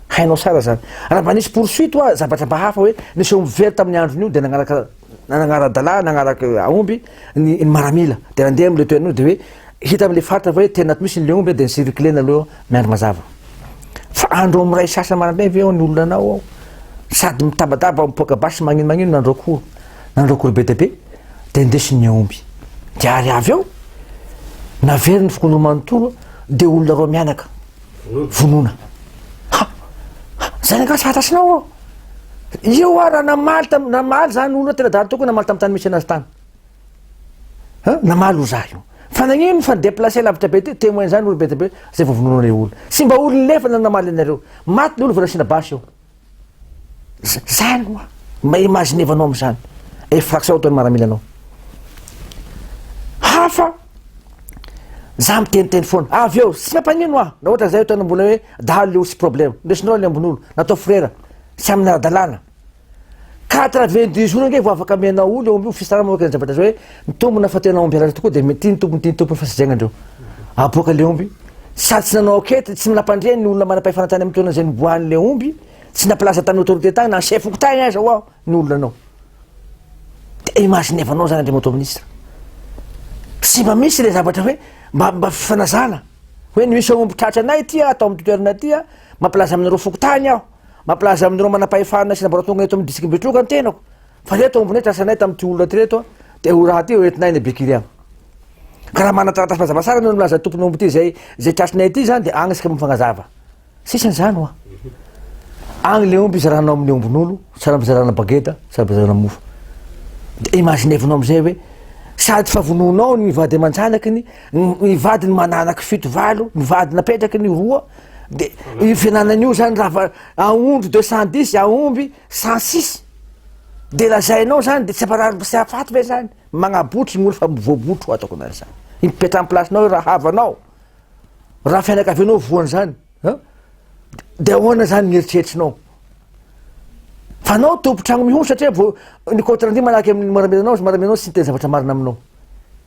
hainao sara zany raha mba nisy poursuite oa zavatra mba hafa hoe nisy mivery tamin'ny andron'io de nagnara-dalà nagnaraka aomby ny maramila de nandeha am'le toerana de hoe hita am'le faritra hoe tena misy ny le omby de ny circulena aloha miandro mazava fa andro amy ray sasa marambe ve ao ny olona anao ao sady mitabadaba mipoaka basy magnino nandroakory be de be de ndesiny ny aomby de ary avy ao navery ny fokonolo manontolo de olona roa mianaka vonona zany angasy fantasinao ao io raha namaly zany olona tena dala tokony namaly tamy tany misy anazy tany namalo za io fa nagnino fa déplacer lavitra be ty témoin zany olo be be zay vovonoana le olo sy mba olo lefa na namaly anareo maty le olo volasina basy eo zany oa ma imaginevanao am'zany infraction ataony maramila anao hafa za miteniteny foana avy eo sy mampanino ah na ohatra zay ataona mbola hoe dahalo le olo sy problème ndesinao le ambon'olo natao frera sy amin'ny ara-dalàna 90 jours nge vo afaka amianao olo eo amby io fisarana moka zavatra zao hoe mitombona fa tena omby arazy tokoa de tiany tompony fasizaigna andreo aboaka le omby sady tsy nanao akety tsy minapandreny ny olona manam-pahifanantany amy toerana zay niboahany le omby tsy naplaza tamy autorité tagny na chefoko tagny aza oa ny olona anao de imaginevanao zany andriamato ministre sy mba misy le zavatra hoe mba fifanazana hoe misy omby tratra anay tya atao amy toerana tya mampilaza aminareo fokotany aho mampilaza aminareo manam-pahefana sy laboratoire eto amy district betroka ny tenako fa reto ombonay trasanay tamy ty olona ty reto de ho raha ty entinay ny bekily agny ka raha manataratasy mazava sara no milaza tompony omby ty zay trasinay ty zany de agny isika mifanazava sisan'zany oa agny le omby zaranao amin'ny ombin'olo saramby zarana bageta saramby zarana mofo de imaginevinao amizay hoe sady favononao ny vady aman-janakiny ny vadiny mananaky 7 ny vady napetraky ny roa de fiananan'io zany raha aondry 210 aomby 106 de lazainao zany de tsy sy afaty ve zany magnabotry ny olo fa voabotro ataoko anary zany mipetra amy placenao raha havanao raha fianakavianao voany zany de ahoana zany nieritreritrinao fa anao tompotragno miho satria ny contrandy manahaky amin'ny maramianao sy tena zavatra marina aminao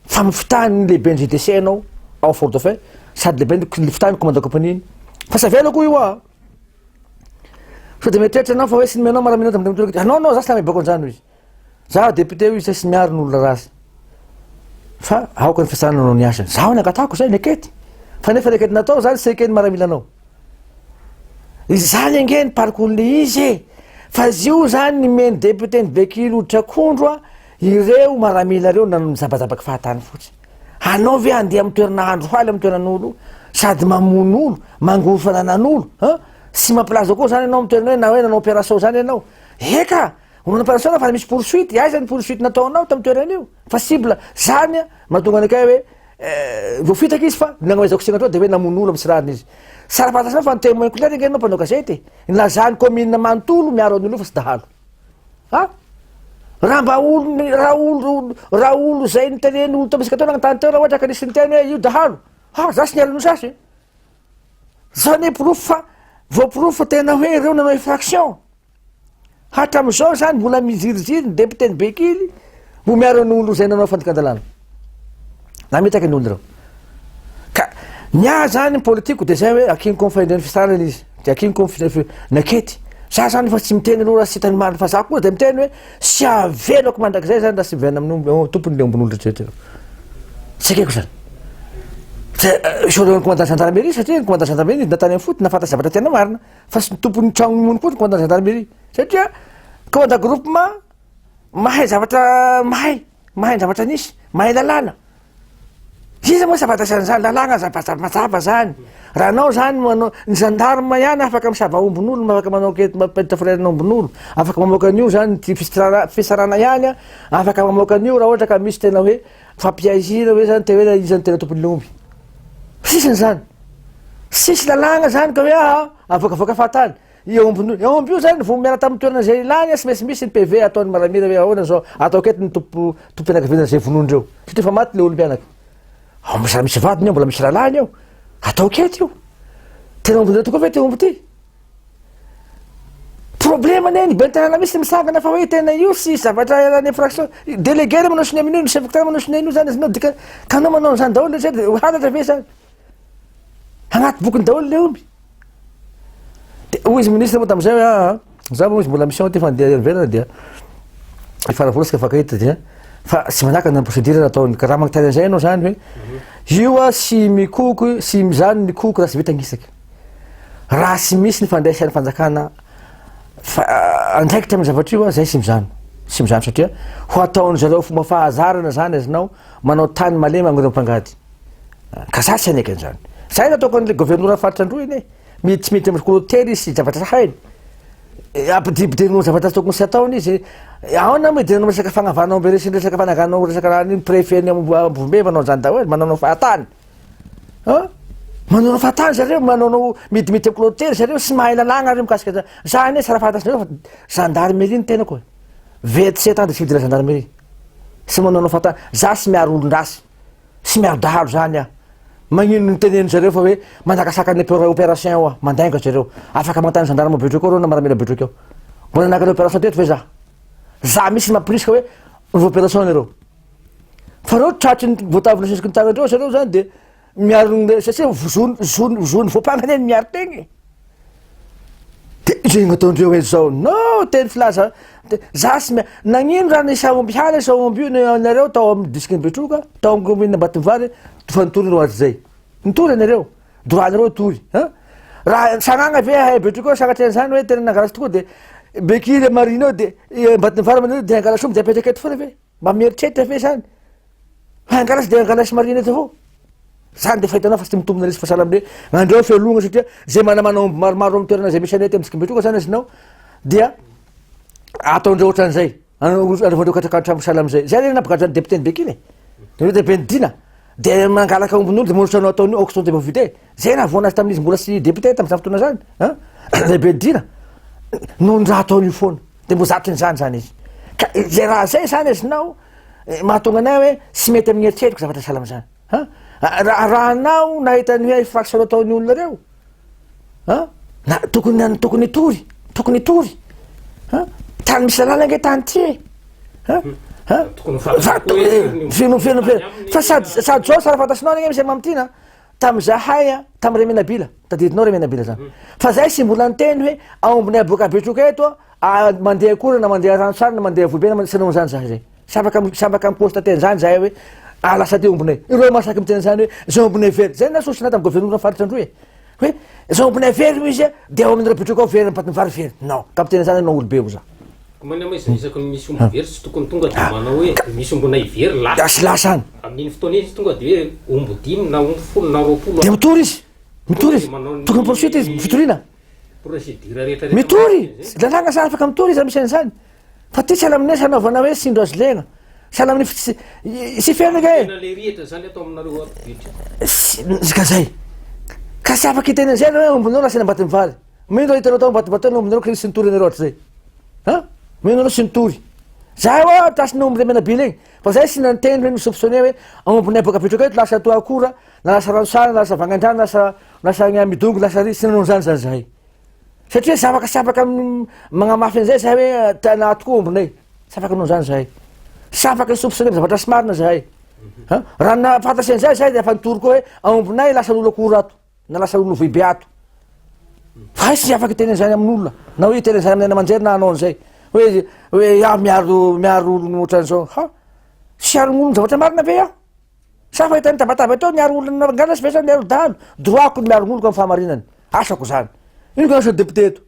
fa mifitahany lehibe ny GDC anao ao fort dauphin sady lehibe ny fitahany commandant compagnie iny fa savialako io a so de mieritreritra anao fa hoe sy nimenao maraminao anao za sy lamibako anjany izy za député io izy sy miary n'olona razy fa aoka ny fiasarana anao ny asany zaho ny agatako zay nekety fa nefa nekety natao zany sy ekeny maramila anao izy zany ange ny parcours-le izy fa zio zany nimeny député ny bekily oditrakondro a ireo maramila reo nano mizabazabaky fahatany fotsy anao ve andeha amy toerana andro haly amy toeran'olo sady mamono olo mangory fananan'olo sy mampilaza koa zany anao amy toerana hoe na hoe nanao opération zany ianao eka onana opération na fa misy poursuite aiza ny poursuite nataonao tamy toerana io fa cible zany a mahatonga anakay hoe voafitaky izy fa nagnoezako segna de hoe namono olo amy sy rahany izy sara fantasinao fa ny témoin clair nge anao mpanao gazety nilazany commune manontolo miaro an'olo io fa sy dahalo raha mba raha olo zay niteneny olo tamisika tao nagnotany teo raha ohatra ka nisy niteny hoe io dahalo za sy nialano sasy zany proof fa voaproof fa tena hoe ireo nanao infraction hatram'izao zany mbola miziriziry ny député ny bekily mbo miaro an'olo zay nanao fandikan-dalàna na mitaky ny olo reo ka nia zany politiko de zay hoe akiniko mifandreny fisarana izy de akiniko nakety za zany fa tsy miteny aloha raha sy hitany marina fa za koa de miteny hoe sy avelako mandrakizay zany raha sy vena amin'ny tompony le ombon'olo retretra tsy akeko zany solon'ny commandant gendarmerie satria ny commandant gendarmerie natany amy foty nafantasy zavatra tena marina fa sy tompony tragno mimono koa ny commandant gendarmerie satria commandant groupement mahay zavatra mahay zavatra nisy mahay lalàna iza moa safantasy an'zany lalàna mazava zany raha anao zany manao ny gendarme ihany afaka misava ombin'olo afaka manao kety mampeditra frerana ombin'olo afaka mamoaka an'io zany ty fisarana ihany a afaka mamoaka an'io raha ohatra ka misy tena hoe fampiazina hoe zany te hoe izany tena tompony le omby sisiny zany sisy lalàna zany ka hoe avokavoaka fahatany ombin'olo omby io zany vo miara tamy toerana zay ilany sy maintsy misy ny PV ataony maramira hoe ahoana zao atao kety ny tompianakaviana zay vonondreo satria fa maty le olo mpianaka misy misy vadiny eo mbola misy lalàny eo atao kety io tena ombindreo tokoa ve ty omby ty problème neny be tanàna misy misangana fa hoe tena io sy zavatra ny infraction délégué manao siny amin'io ny chef secteur manao siny amin'io zany izy dika ka anao manao zany daholo le zay hatatra ve zany agnaty bokiny daholo le omby de hoy izy ministre moa tam'izay hoe za moa izy mbola mission ty fandeha ivelana dia faravolatsika afaka hita dia fa sy manaka na procédure ataony ka raha magnotany an'izay anao zany hoe io a sy mikoky sy mizany ny koky raha sy vita agnisaky raha sy misy ny fandraisan'ny fanjakana andraikitra amy zavatra io a zay sy mizany satria ho ataony zareo fomba fahazarana zany azonao manao tany malema agnoreo mpangady ka za sy aneky an'izany zay nataoko an'le gouverneur faritra andro iny tsy mety amy hôtely sy zavatra hainy ampidibidirino zavatra tokony sy ataony izy ahoana moa de resaka fagnavanao be resy resaka fanaganao resaka raha iny préfet-ny ambombe manao zany da hoe manao fahatany manao fahatany zareo manao midimity clôture zareo sy mahay lalagna reo mikasika zany sara fantatrareo fa gendarmerie ny tena koa 27 ans de suite de la gendarmerie sy manao fahatany za sy miaro olon-drasy sy miaro dahalo zany magnino nyteneny zareo fa hoe manakasakany opération ao mandainga zareo afaka magnotany gendarme betroko ao reo na maramila betroko ao mbola nakany opération teto fa za misy mampirisika hoe opération nareo fa reo tratry voatavina sesiky ny tagnandreo zareo zany de miaro satria zony voampangany eny miaro tegny de zegny ataondreo hoe zao no teny filaza za sy nagnino raha nisaomby haly saomby io nareo tao amin'ny disikiny betroka tao amin'ny commune Ambatovary fa nitory reo azy zay nitory anareo droit-nareo tory raha sagnagna ve hay betroka sagnatria zany hoe tena nangalazy tokoa de bekiry marina ao de Ambatovary manareo de angala somby de apetraky eto foana ve mba mieritreritra ve zany angalasy de angalasy marina eto avao zany de fahitanao fa tsy mitombina resy fahasalambe gn'andreo felogna satria zay manamanomby maromaro amin'ny toerana zay misy anety amin'ny disikiny betroka zany azinao dia ataondreo ohatran'izay anaovandreo katrakatramo salamzay zay reny napakajany député ny bekiny de député dina de mangalaka ombin'olo de monotranao ataony auction de profité zay na voanazy tamin'izy mbola sy député tam'izany fotoana zany lehibe dina no raha ataony foana de mbo zatry ny zany izy ka zay raha zay zany azinao mahatonga anay hoe sy mety amin'ny eritreritiko zavatra salama zany rahanao nahitany hoe fraction ataony olona reo na tokony itory tany misy lalàna nge tany ty feno fa sady zao sara fantasinao nge misy mamtina tam'zahay tamy Remenabila tadidinao Remenabila zany fa zay sy mbola niteny hoe aombinay aboaka betroka eto mandeha akory na mandeha ranosary na mandeha voibe na sanao zany zahay zay sabaka miposta teny zany zahay hoe lasa ty ombinay ireo masaky miteny zany hoe zao ombinay very zay na sosina tamy gouvernement faritra andro hoe zao ombinay very izy de ao amin'ireo betroka ao very Ambatovary very non tam'teny zany anao olobe o za komana moa izy isaky misy omby very tsy tokony tonga de manao hoe misy ombonay very lasy lasany amin'iny fotoana izy tonga de hoe ombo 10 na ombo 10 na 20 de mitory izy tokony poursuite izy fitorina procédure rehetra mitory lalàna zany afaka mitory izy misy an'izany fa ty sahala aminay sanaovana hoe sindro azy lena sahala amin'ny sy fiainaka e le rihitra zany atao aminareo ka zay ka sy afaka hiteny an'izay hoe ombonao lasina Ambatovary mino hitanao tao Ambatovary ombonareo krisy sy nitory anareo hatrizay mino anao sy nitory zahay oa tasina omby Remenabila igny fa zay sy nanteny hoe misoupçonné hoe ombonay boaka betroka eto lasa toa akora na lasa ranosary na lasa vangandrano lasa midongo lasa ry sy nanao zany zahay satria sy afaka magnamafy an'izay zahay hoe tana tokoa ombonay sy afaka nanao zany zahay sy afaka soupçonné zavatra sy marina zahay raha nafantasy an'izay zahay de afa nitory koa hoe aombonay lasa olo akora ato na lasa olo voibe ato fa sy afaka iteny an'izany amin'olona na hoe iteny an'izany amin'ny namanjery na anao an'izay hoe miaro olo ohatran'izao sy aron'olo zavatra marina be sa fa hitany tabataba atao miaro olona angalasy ve sa miaro dahalo droitko ny miaro gn'olo ko amin'ny fahamarinany asako zany ino ko asa député eto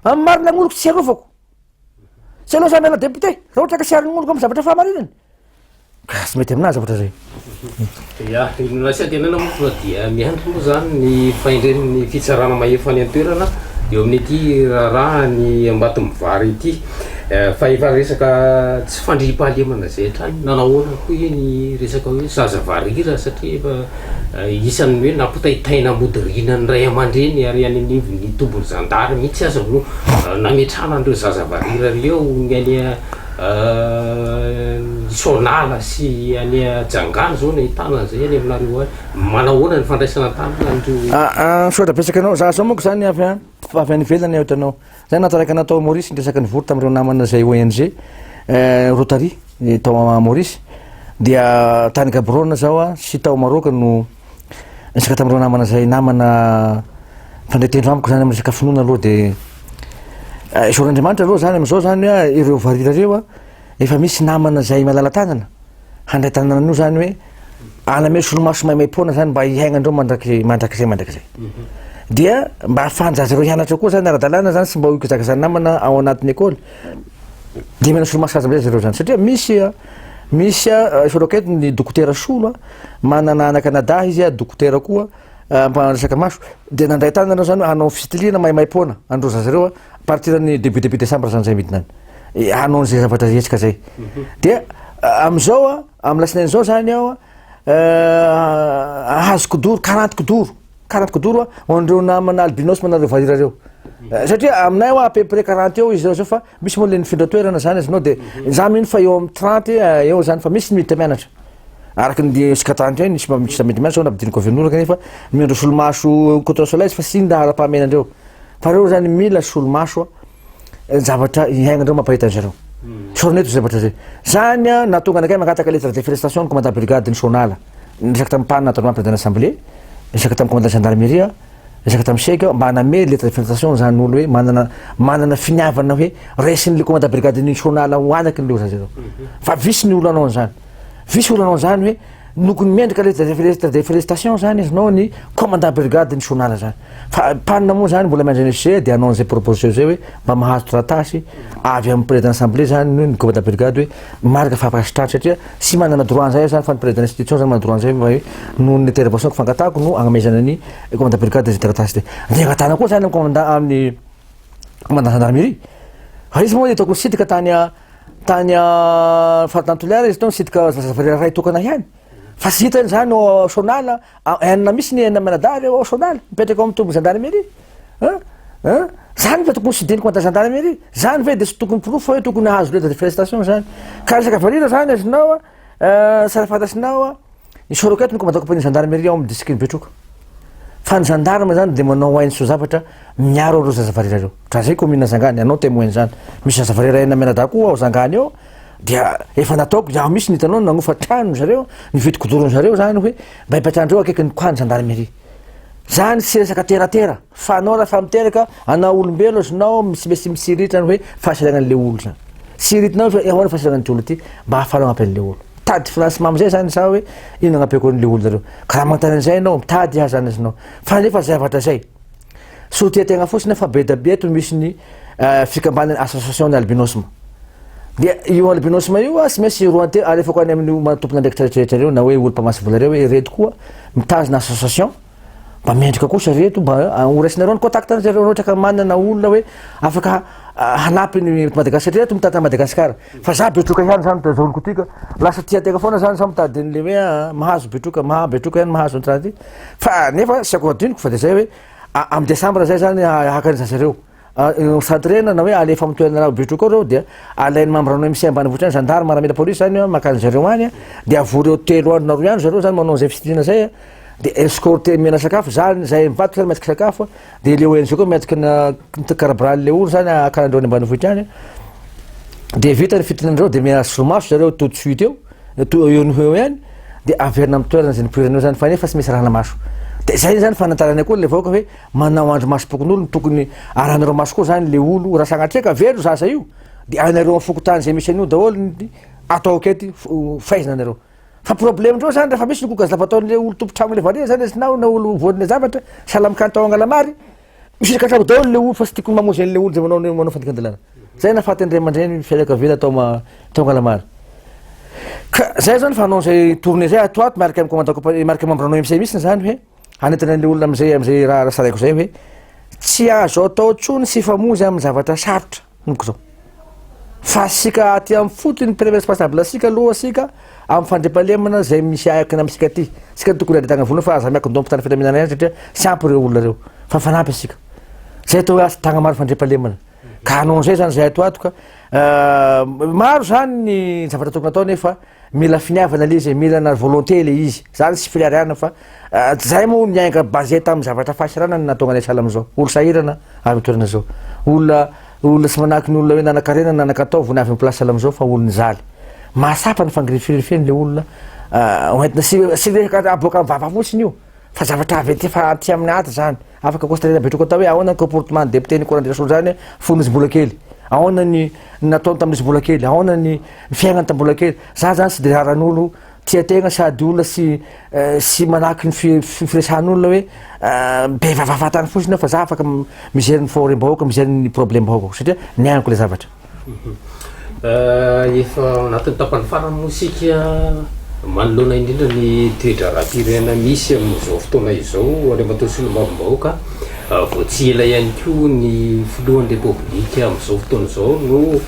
amin'ny marina gn'olo ko tsy arovako sy aloha samy ana député raha ohatra ka sy aron'olo ko amin'ny zavatra fahamarinany ka sy mety aminazy zavatra zay nasy atenana moa dia miandry moa zany ny faindreniny fitsarana mahefany an-toerana eo amin'ny ity raha ny Ambatovary ity fa efa resaka tsy fandriam-pahalemana zay hatrany nanahoana koa ny resaka hoe zazavarira satria efa isan'ny hoe nampitaitaina modirina ny ray aman-dreny ary any anivony tombony zandary mihitsy aza no nametrana an'ireo zazavarira reo ny any sonala sy any jangany zao ny ahitana zay any aminareo manahoana ny fandraisana tany andreo sotra betsaka anao za zao moko zany avy any ivelany hitanao zay nataraka natao Maurice ndresaka ny vory tamin'ireo namana zay ONG Rotary tao Maurice dia tany Gaborone zao sy tao Maroc no nisaka tamin'ireo namana zay namana fandretendro amiko zany amin'ny resaka finoana aloha de isoran'Andriamanitra aloha zany am'izao zany hoe ireo varira reo efa misy namana zay malala tanana handray tanana an'io zany hoe aname solomaso maimaimpona zany mba hiaignandreo mandrakizay dia mba ahafahanjazareo hianatra koa zany ara-dalàna zany sy mba hoiko zakazany namana ao anatin'ny école de mena solomaso azy amizay zareo zany satria misy isoraketo ny dokotera solo manana ana Canada izy dokotera koa resaka maso de nandray tanana zany hanao fitiliana maimaimpona andro zazareo partir ny début décembre zany zay midinany hanao zay zavatra zetsika zay dia am'izao a amy lasinainy zao zany aho ahazo kodoro 40 kodoro hoandreo namana albinos manareo varirareo satria aminay ao à peu près 40 eo izy zao fa misy moa le nifindra toerana zany izy nao de za mino fa eo amy 30 eo zany fa misy miditra mianatra araky ny sikatandro eny misy samety mianatra nabidiniko avenora kanefa mindro solomaso contre soleil fa sinda ara-pamenandreo fa reo zany mila solomaso zavatra iainandreo mampahita anzareo sorneto zavatra zay zany a natonga anakay magataka lettre de félicitation commandant brigade ny sonala niresaky tamin'ny panina ataonao président assemblée resaky tamin'ny commandant gendarmerie resaky tamin'ny seka mba haname lettre de félicitation zany olo hoe manana finiavana hoe resin'le commandant brigade ny sonala hoanaky nleo zany fa visy ny olo anao an'zany visy olo anao zany hoe nokony miendrika lettre de félicitation zany izy nao ny commandant brigade ny sonala zany fa panina moa zany mbola miandrany de anao zay proposition zay hoe mba mahazo tratasy avy amin'ny président assemblée zany ny commandant brigade hoe marika fampasitratra satria sy manana droit zay zany fa ny président institution zany manana droit zay hoe noho ny intervention ko fangatahako no agnamezana ny commandant brigade zay tratasy de angatana koa zany commandant amin'ny commandant gendarmerie izy moa hitako sitika tany fahatantolaire izy tao sitika zavaria ray tokana ihany fa sy hitany zany ao sonala enina misy ny enina manadary ao sonala mipetraka ao amy tombo gendarmerie zany fa tokony sidiny commandant gendarmerie zany ve de sy tokony proof hoe tokony ahazo lettre de félicitation zany ka resaka varira zany azonao sara fantasinao ny soroketo ny commandant compagnie gendarmerie ao amy district Betroka fa ny gendarme zany de manao hainy so zavatra miaro reo zazavarira reo tra zay commune Zangany anao témoin zany misy zazavarira enina menada koa ao Zangany ao dia efa nataoko iaho misy nitanao nagnofa trano zareo nividy kodorony zareo zany hoe mba hipetrandreo akaiky ny koany gendarmerie zany sy resaka teratera fa anao raha fa miteraka anao olombelo azonao misy misiritrany hoe fahasilagnan'le olo zany siritinao ahoana fahasilagnan'ty olo ty mba ahafanao ampin'le olo tady financement amizay zany sa hoe ino agnapiako an'le olo zareo karaha magnotany an'izay anao mitady iha zany azonao fa nefa zavatra zay sotiategna fotsiny fa be da be eto misy ny fikambanany association ny albinosme dia io albinosme io sy maintsy roante alefako any amin'ny matompona ndraiky tretretra reo na hoe olo mpamasy vola reo hoe reto koa mitazona association mba mendrika kosa reto mba orasinareo ny contact zareo rotraka manana olona hoe afaka hanapy ny Madagasikara reto mitady Madagasikara fa za Betroka ihany zany mitazoniko tika lasa tiategna foana zany sa mitady n'le hoe mahazo Betroka Betroka ihany mahazo ny trady fa nefa sy ako adiniko fa de zay hoe amy décembre zay zany hakan'iza zareo centrena na hoe alefa amy toerana Betroka reo dia alainy membrano MC ambanivohitra any gendarme maramila police zany makany zareo any de avoreo 3 andro na 4 andro zareo zany manao zay fisidina zay de escorté miana sakafo zany zay mivadika zany metsika sakafo de le ONG koa metsika karabrale olo zany akanandreo any ambanivohitra any de vita ny fitinandreo de miana solomaso zareo tout de suite eo eo noho eo any de averina amy toerana zay nipoiraneo zany fa nefa sy misy rahana maso de zay zany fanantarany koa le vahoaka hoe manao andro maso pokon'olo tokony arahanareo maso koa zany le olo raha sagnatreka velo zaza io de anareo amfokotany zay misy an'io daholo atao akety faizina anareo fa problème ndreo zany rehefa misy nikoka lafa ataon'le olo tompotragno le varia zany azinao na olo voadiny zavatra salamikantao agnalamary misy katrabo daholo le olo fa sy tikony mamozy an'le olo zay manao fandikan-dalana zay nahafaty andray aman-dreny fianakavina tao agnalamary ka zay zany fa anao zay tournée zay atoato miaraka amy commandant compagnie miaraka membrano MC misy zany hoe hanentina le olona amizay raha saraiko zay hoe tsy azo atao tsony sy famozy amy zavatra sarotra noko zao fa sika aty amy fotony premier responsable asika aloha asika amy fandriampahalemana zay misy akina amsika ty sika tokony adetagna vola fa aza miako ndompotany filaminana ihany satria sy ampy reo olona reo fa fanampy asika zay atao hoe asa tagna maro fandriampahalemana ka anao zay zany zay atoatoka maro zany ny zavatra tokony atao nefa mila finiavana le izy mila na volonté le izy zany sy filariana fa zay moa miainga basé tamy zavatra fahasirana ny natonga any sala amizao olo sahirana amy toerana zao olona sy manahaky ny olona hoe nanakarena nanakatao vony avy amy place sala amizao fa olo nizaly mahasapa ny fangirifirifeny le olona oentina sy resaka aboaka amy vava fotsiny io fa zavatra avy ty fa ty amin'ny aty zany afaka constater Betroka atao hoe ahoana ny comportement député ny courant zany fony izy mbola kely ahoana ny nataony tamin'izy mbola kely ahoana ny fiaignany tambola kely za zany sy de raran'olo tiategna sady olona sy manahaky ny firesahan'olona hoe be vavafatany fotsiny fa za afaka migeriny forem-bahoaka migeriny problème bahoaka satria niainako le zavatra efa anatin'ny tapany farany mosika manoloana indrindra ny toetra raha-pirenena misy amin'izao fotoana izao ale matao solomavombahoaka vao tsy ela ihany koa ny filohan'ny repoblika amin'izao fotoana izao no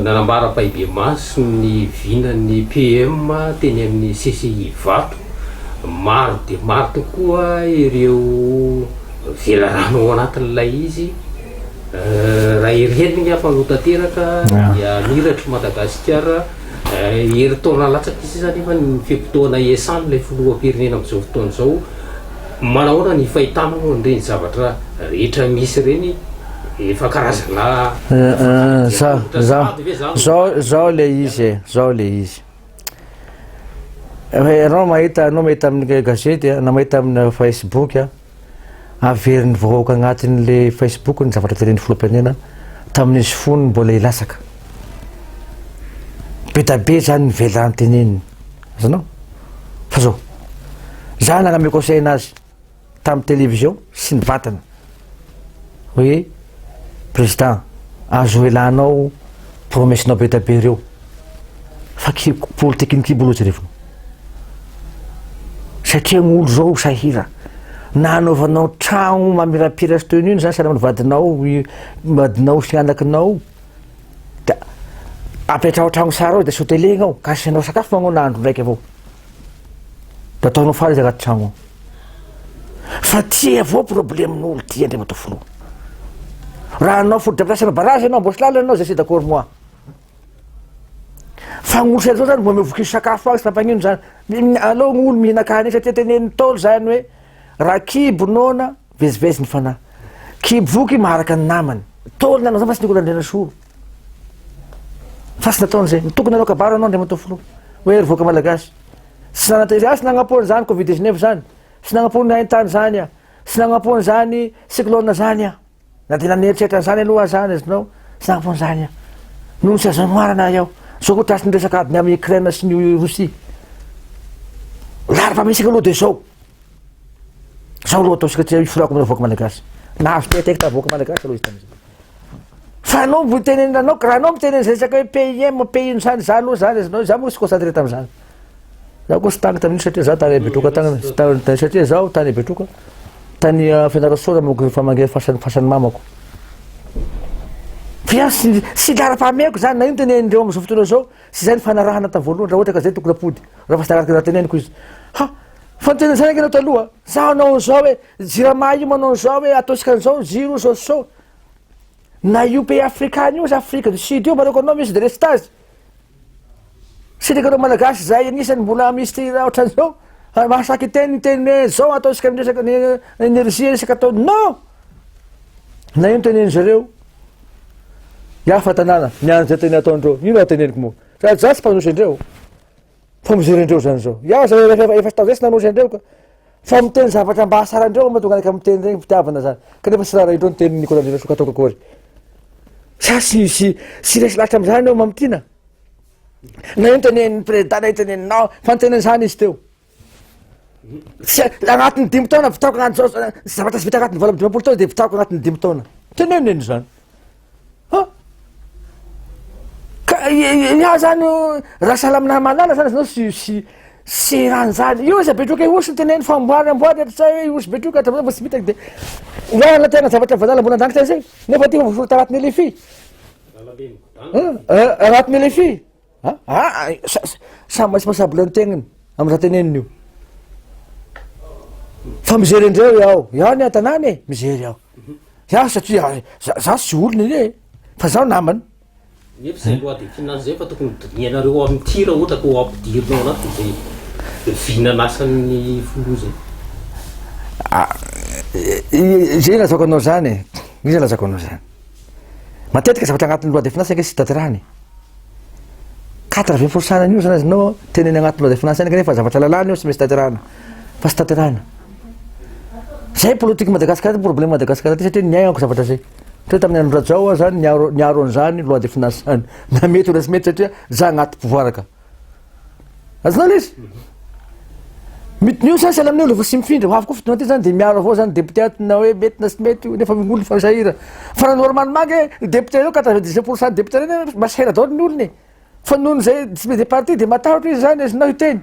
nanambara paibe maso ny vinan'ny PM teny amin'ny CCI vato maro de maro tokoa ireo velarano ao anatin'ilay izy raha ereniny afanotateraka dia miratro Madagasikara ery taona latsaky izy zany efa ny fepitoana esany lay filoham-pirenena amin'izao fotoana izao manahoana ny fahitana moa an'ireny zavatra rehetra misy reny efa karazana zao le izy anao mahita amin'ny gazety na mahita amin'ny Facebook averin'ny vahoaka agnatin'le Facebook ny zavatra teren'ny filoham-pirenena tamin'izy fony mbola ilasaka be da be zany nivelany teneniny azanao fa zao za nagname conseil anazy tamin'ny télévision sy ny vatana hoe président azo elanao promessinao be da be reo fa politekinikibo loatsy revo satria gn'olo zao sahira nanaovanao tragno mamirapira sy toy iny zany sahala vadinao sy anakinao da apetrao tragno sara ao da sy hôtele gnao ka asianao sakafo magnao nandro ndraiky avao da ataonao faly izy agnaty tragno fa ty avao problemen'olo ty andre matofolo raha anao fotodrapitrasanao barazy anao mbo sy lala anao zay sy d'accord moi fa gn'olo sely zao zany mbo mevokisy sakafo agny sy mampagnino zany alô gn'olo mihinan-kany satria teneniny tolo zany hoe raha kibo nona vezivezy ny fanahy kibo voky maharaka ny namany tolo nanao zany fa sy niko landrena soro fa sy nataony zay tokony anao kabaro anao ndre matofolo hoe ry voaka malagasy sy nanateza sy nagnampony zany Covid-19 zany sy nagnampony haintany zany sy nagnampony zany cyclone zany na tena nieritreritra zany aloha zany azonao sy nagnampony zany noho sy azanoarana iaho zao koa tasy niresaka adiny amin'ny Ukraine sy ny Russie lara-pamisika aloha de zao loha ataosika tia iforako amina voaka malagasy nahazo teteky voaka malagasy aloha izy tamizay fa anao mitenenanao raha anao miteneny resaka hoe PIM pays zany za aloha zany azanao za moa sy concentré tam'izany za koa sy tagny tamin'iny satria za tany Betroka tagny satria zao tany Betroka tany Fianarantsoa moko fa mangery fasany mamako fa sy lara-pahameko zany na ino tenenindreo am'izao fotoana zao sy zay ny fanarahana tamy voalohany raha ohatra ka zay tokony apody raha fa sy tagnaraka raha teneniko izy fa nitena zany anao taloha za anao zao hoe jirama io manao zao hoe ataosika an'izao ziro zao na io pays africain io Afrique du Sud io mareko anao misy de restage sy rekanao malagasy zay anisany mbola misy raha ohatran'izao mahasaky teny zao ataosika miresaka énergie resaka atao non na ino teneny zareo iafa tanàna niany zay teny ataondreo ino raha teneniko moa za sy mpanosy andreo fa mijerendreo zany zao ia za efa sy tao zay sy nanosy andreo ka fa miteny zavatra mba hasara andreo mahatonga anaky miteny regny fitiavana zany kanefa sy raha indreo niteny Nicolas Andriana ataoko akory sa sy resy lahatra am'izany eo mamitina na ino tenen'ny président na ino teneninao fa niteneny zany izy teo agnatin'ny 5 taona vitaoko agnaty zao zavatra sy vita agnatin'ny 12 taona de vitaoko agnatin'ny 5 taona teneneny zany ia zany raha sahala amina manana zany zanao sy rany zany io izy Betroka osy ny teneny famboary atrazay hoe osy Betroka hatramizao sy vitaky de iana tena zavatra vadala mbola andangitra zay nefa ty voafolo tagnatin'ny elefy agnatin'ny elefy samy masabola ny tegnany am'raha teneniny io fa mijery andreo iaho ny antanany mijery iaho satria za sy olony iny fa zaho namany nefa zay loha de finance zay fa tokony donianareo amin'ny ty raha ohatra ka ho ampidirinao anaty zay vinanasan'ny folo zay zay lazako anao zany izy lazako anao zany matetika zavatra agnatin'ny loi de finance ange sy taterany 80% an'io zany azanao teneny agnatin'ny loi de finance any kanefa zavatra lalàna io sy misy taterana fa sy taterana zay politique Madagasikara problème Madagasikara ty satria niainako zavatra zay satria tamin'ny andro Rajao zany niaro an'izany loi de finance zany na mety ola sy mety satria za agnaty pouvoir ka azonao le izy mitin'io zany sahala amin'io lafa sy mifindra ho avy koa fotoana ty zany de miaro avao zany député atina hoe mety na sy mety nefa olo fa sahira fa raha normalement ge député reo 99% député reny masahira daholo ny olony fa nohony zay tsy mety parti de matahotra izy zany azonao hiteny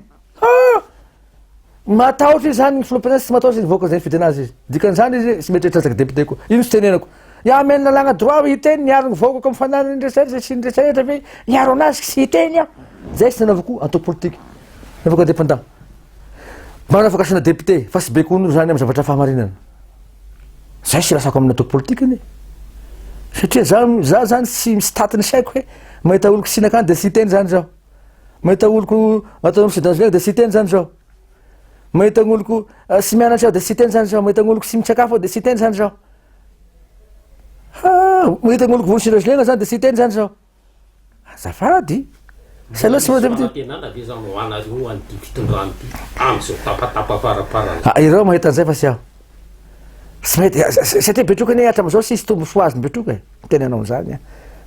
matahotra izy zany ny filoham-pirenena sy matahotra izy voaka zay fidy anazy izy dikan'izany izy sy mety retrasaky député koa ino sy tenenako iamen lalagna droit hiteny niaro ny vahoaka mifanana ndresaretra sy ndresaretra hoe niaro anazy sy hiteny aho zay sy nanaovako antao politique navako indépendant manao afaka asina député fa sy be kon'olo zany amy zavatra fahamarinana zay sy lasako amin'ny atao politique iny satria za zany sy misy tatiny saiko hoe mahita oloko sinakany de sy hiteny zany zao mahita oloko ataon'olo sy danzeny de sy hiteny zany zao mahita gn'oloko sy mianatra ao de sy hiteny zany zao mahita gn'oloko sy mitsakafo ao de sy hiteny zany zao mahita gn'oloko volo silazilena zany de sy hiteny zany zao azafady sy aloha sy ireo mahita an'izay fa sy aho sy mety satria betroka ane hatram'izao sisy tombosoa azy ny betroka e tena anao zany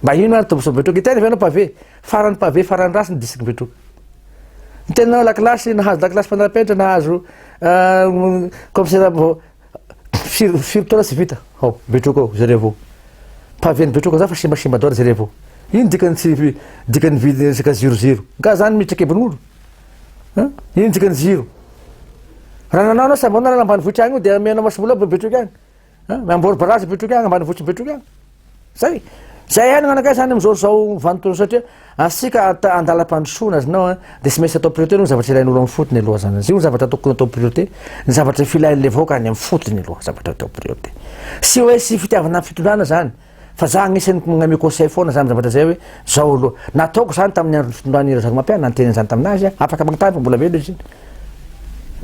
mba ino ary tombosoa betroka itena avy anao pavé farany pavé farany rasy ny disiky betroka nitenanao lakilasy nahazo lakilasy mpanarapenitra nahazo commissaire firy taona sy vita ao betroka ao zare avao pavé ny betroka za fa simbasimba doara zare avao ino dikany tsy dikany vidy resaka ziroziro nga zany mitrakebin'olo ino dikany ziro raha nanao anao sambona raha ambanivohitra agny io de amenao masobola betroka agny ambory barazy betroka agny ambanivohitra betroka agny zay ihany gnanakay zany am'izao zao vanitoana satria asika andalam-pandrosoana azinao de sy maintsy atao priorité no zavatra ilain'olo amin'ny fotony aloha zany zio zavatra tokony atao priorité ny zavatra filain'le vahoaka any amin'ny fotony aloha zavatra atao priorité sy hoe sy fitiavana fitondràna zany fa za agnisan'ny magname conseil foana zany zavatra zay hoe zao aloha nataoko zany tamin'ny andro fitondrany razaka mampiana nanteny zany taminazy afaka magnotany fa mbola velo izy iny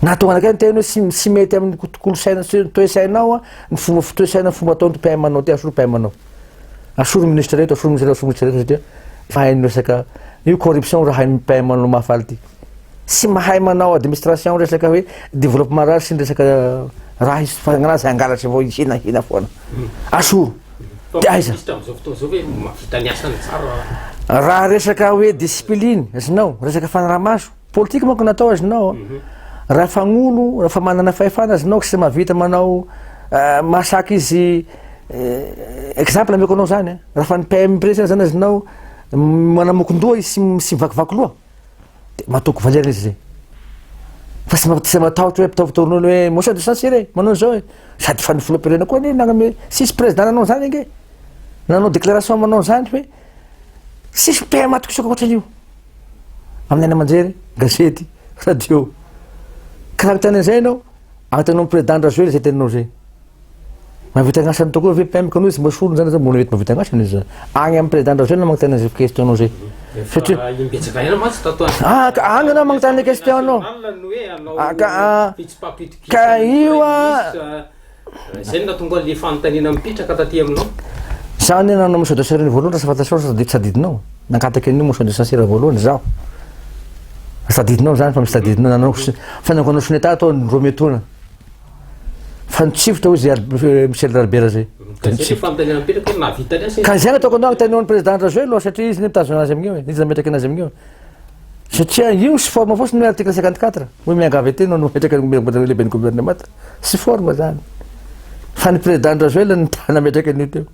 natao anakay nyteny hoe sy mety amin'ny kolosaina toe-sainao ny fomba toe-saina fomba ataon'ny PM-anao ty asoro PM-anao asoro ministre reto asoro ministre reto satria fahainy resaka io corruption raha hainy PM-anao mahafaly ty sy mahay manao administration resaka hoe développement rary sy ny resaka raha izy fa gnanazy angalatry avao hinahina foana asoro de aiza raha resaka hoe discipline azinao resaka fanaramaso politique manko natao azinao raha fagnolo raha fa manana fahefana azinao sy mahavita manao masaky izy exemple ameko anao zany raha fa ny PM président zany azinao manamokon-doha izy sy mivakivaky loha de matoko valerina izy zay fa sy matahotra hoe mpitaovitaorin'olo hoe motion de censure manao zao hoe sady fa nifoloam-pirenena koa ne nagname sisy président nanao zany ange nanao déclaration manao zany hoe sisy PM atoko isoka ohatran'io amin'ny aina aman-jery gazety radio karaha tany an'izay anao agnotanao président razoely zay teninao zay mahavita agnasany tokoa ve PM kanozy mba solony zany zao mbola mety mahavita agnasany izy agny amin'ny président razoely magnotany zay questionao zay satria agny anao magnotany question anao ka io zay natonga le fanontaniana mipitraka taty aminao zany nanao motion de censure voalohany rasa fantatrao sadidinao nankataky an'io motion de censure voalohany zaho sadidinao zany fa misy sadidinao nanao fanaovanao soneta atao rometona fa nitsifotra hoy Michel Albert zay ka zay nataoko anao agnotanao ny président razoely loha satria izy mitazona azy amin'io izy nametraky anazy amin'io satria io sy forme fotsiny article 54 hoe miangavy ateny no metraky lehibe ny gouvernement sy forme zany fa ny président razoely nametraky an'io teo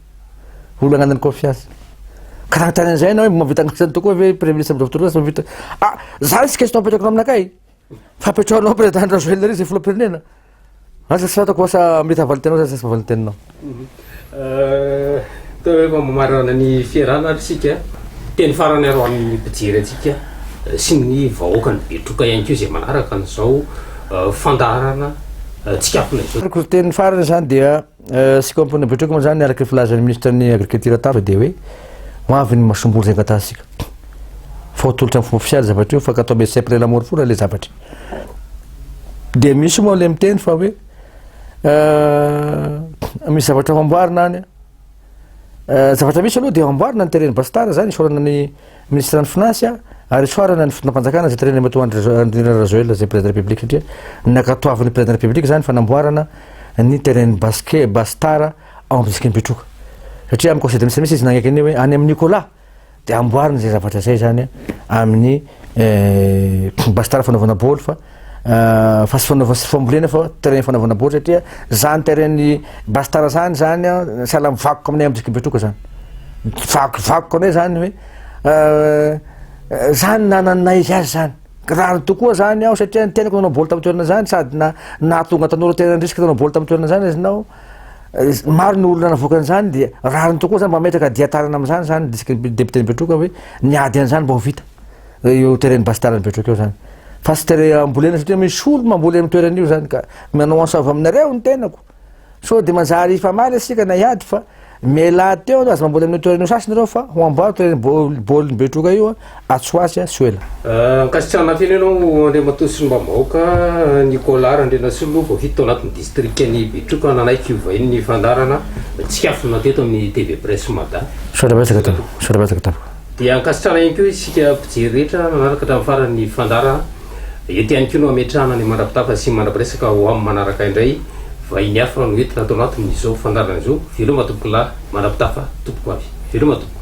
olo agnanany confiance karaha tany an'izay anao hoe mahavita agnasany tokoa ve premier ministre am'docteur mahavita zany sy question apetrako aminakay fa apetrahanao président razoely ry zay filoham-pirenena asa sy fatako asa mety havalitenao zay sy havalitenanao tao hoe mamarana ny fiarana ary sika teny farany aro amin'ny pijery atsika sy ny vahoaka ny betroka ihany keo zay manaraka an'izao fandarana tsikafina teny farany zany dia sika ampony betroka moa zany araky filazan'ny ministre ny agriculture taro de hoe hoavy ny mahasombolo zay angatasika fa hotolotra amin'ny fomba ofisialy zavatra io fa katao me sempre l'amour foana le zavatra de misy moa le miteny fa hoe misy zavatra famboarina any zavatra misy aloha de amboarina ny tereny bastara zany isorana ny ministre ny finance ary isorana ny fotonam-panjakana zay tereny mato andrina razoel zay président république satria nakatoavin'ny président république zany fanamboarana ny tereny bastara ao am'zisika mipetroka satria amin'ny conseil de ministre misy izy nagnaky any hoe any amin'ny Nicolas de amboarina zay zavatra zay zany amin'ny bastara fanaovana bôly fa sy fanaova sy fambolena fa terrain fanaovana bôly satria zany terrain bastara zany sahala mivakoka aminay am'zisika mipetroka zany vakovakoka anay zany hoe zany nanana izy azy zany rano tokoa zany aho satria ny tenako nanao bôly tamin'ny toerana zany sady nahatonga tanora tena andrisika tanao bôly tamin'ny toerana zany azinao maro ny olona navoaka an'izany dia rariny tokoa zany mba metraka diatarana am'izany zany disque député nipetroka hoe niady an'izany mba ho vita io terrainy basitara nipetroka eo zany fa sy tere ambolena satria misy olo mamboly amin'ny toeran'io zany ka manao ansava aminareo ny tenako so de manjary famaly asika na hiady fa miala teo azy mamboly amin'ny toeran'io sasinareo fa ho amboary toerany boly nipetroka io atsoasy a soela ankasitrana feny anao andriamatosy mba mahoaka Nicolas Randrena Solo vao vita tao anatin'ny districtny Betroka nanaiky iovainy ny fandarana tsikafona teto amin'ny TV Presse Mada sorabatsaka tapo dia ankasitrana ihany koa isika mpijery rehetra manaraka hatramin'ny farany fandarana eto ihany koa no ametrahana ny mandrapitafa sy mandrapiresaka ho amin'ny manaraka indray vahiny hafa no entina atao anatin'izao fandarana izao veloma tompoko lahy mandrapitafa tompoko avy veloma tompoko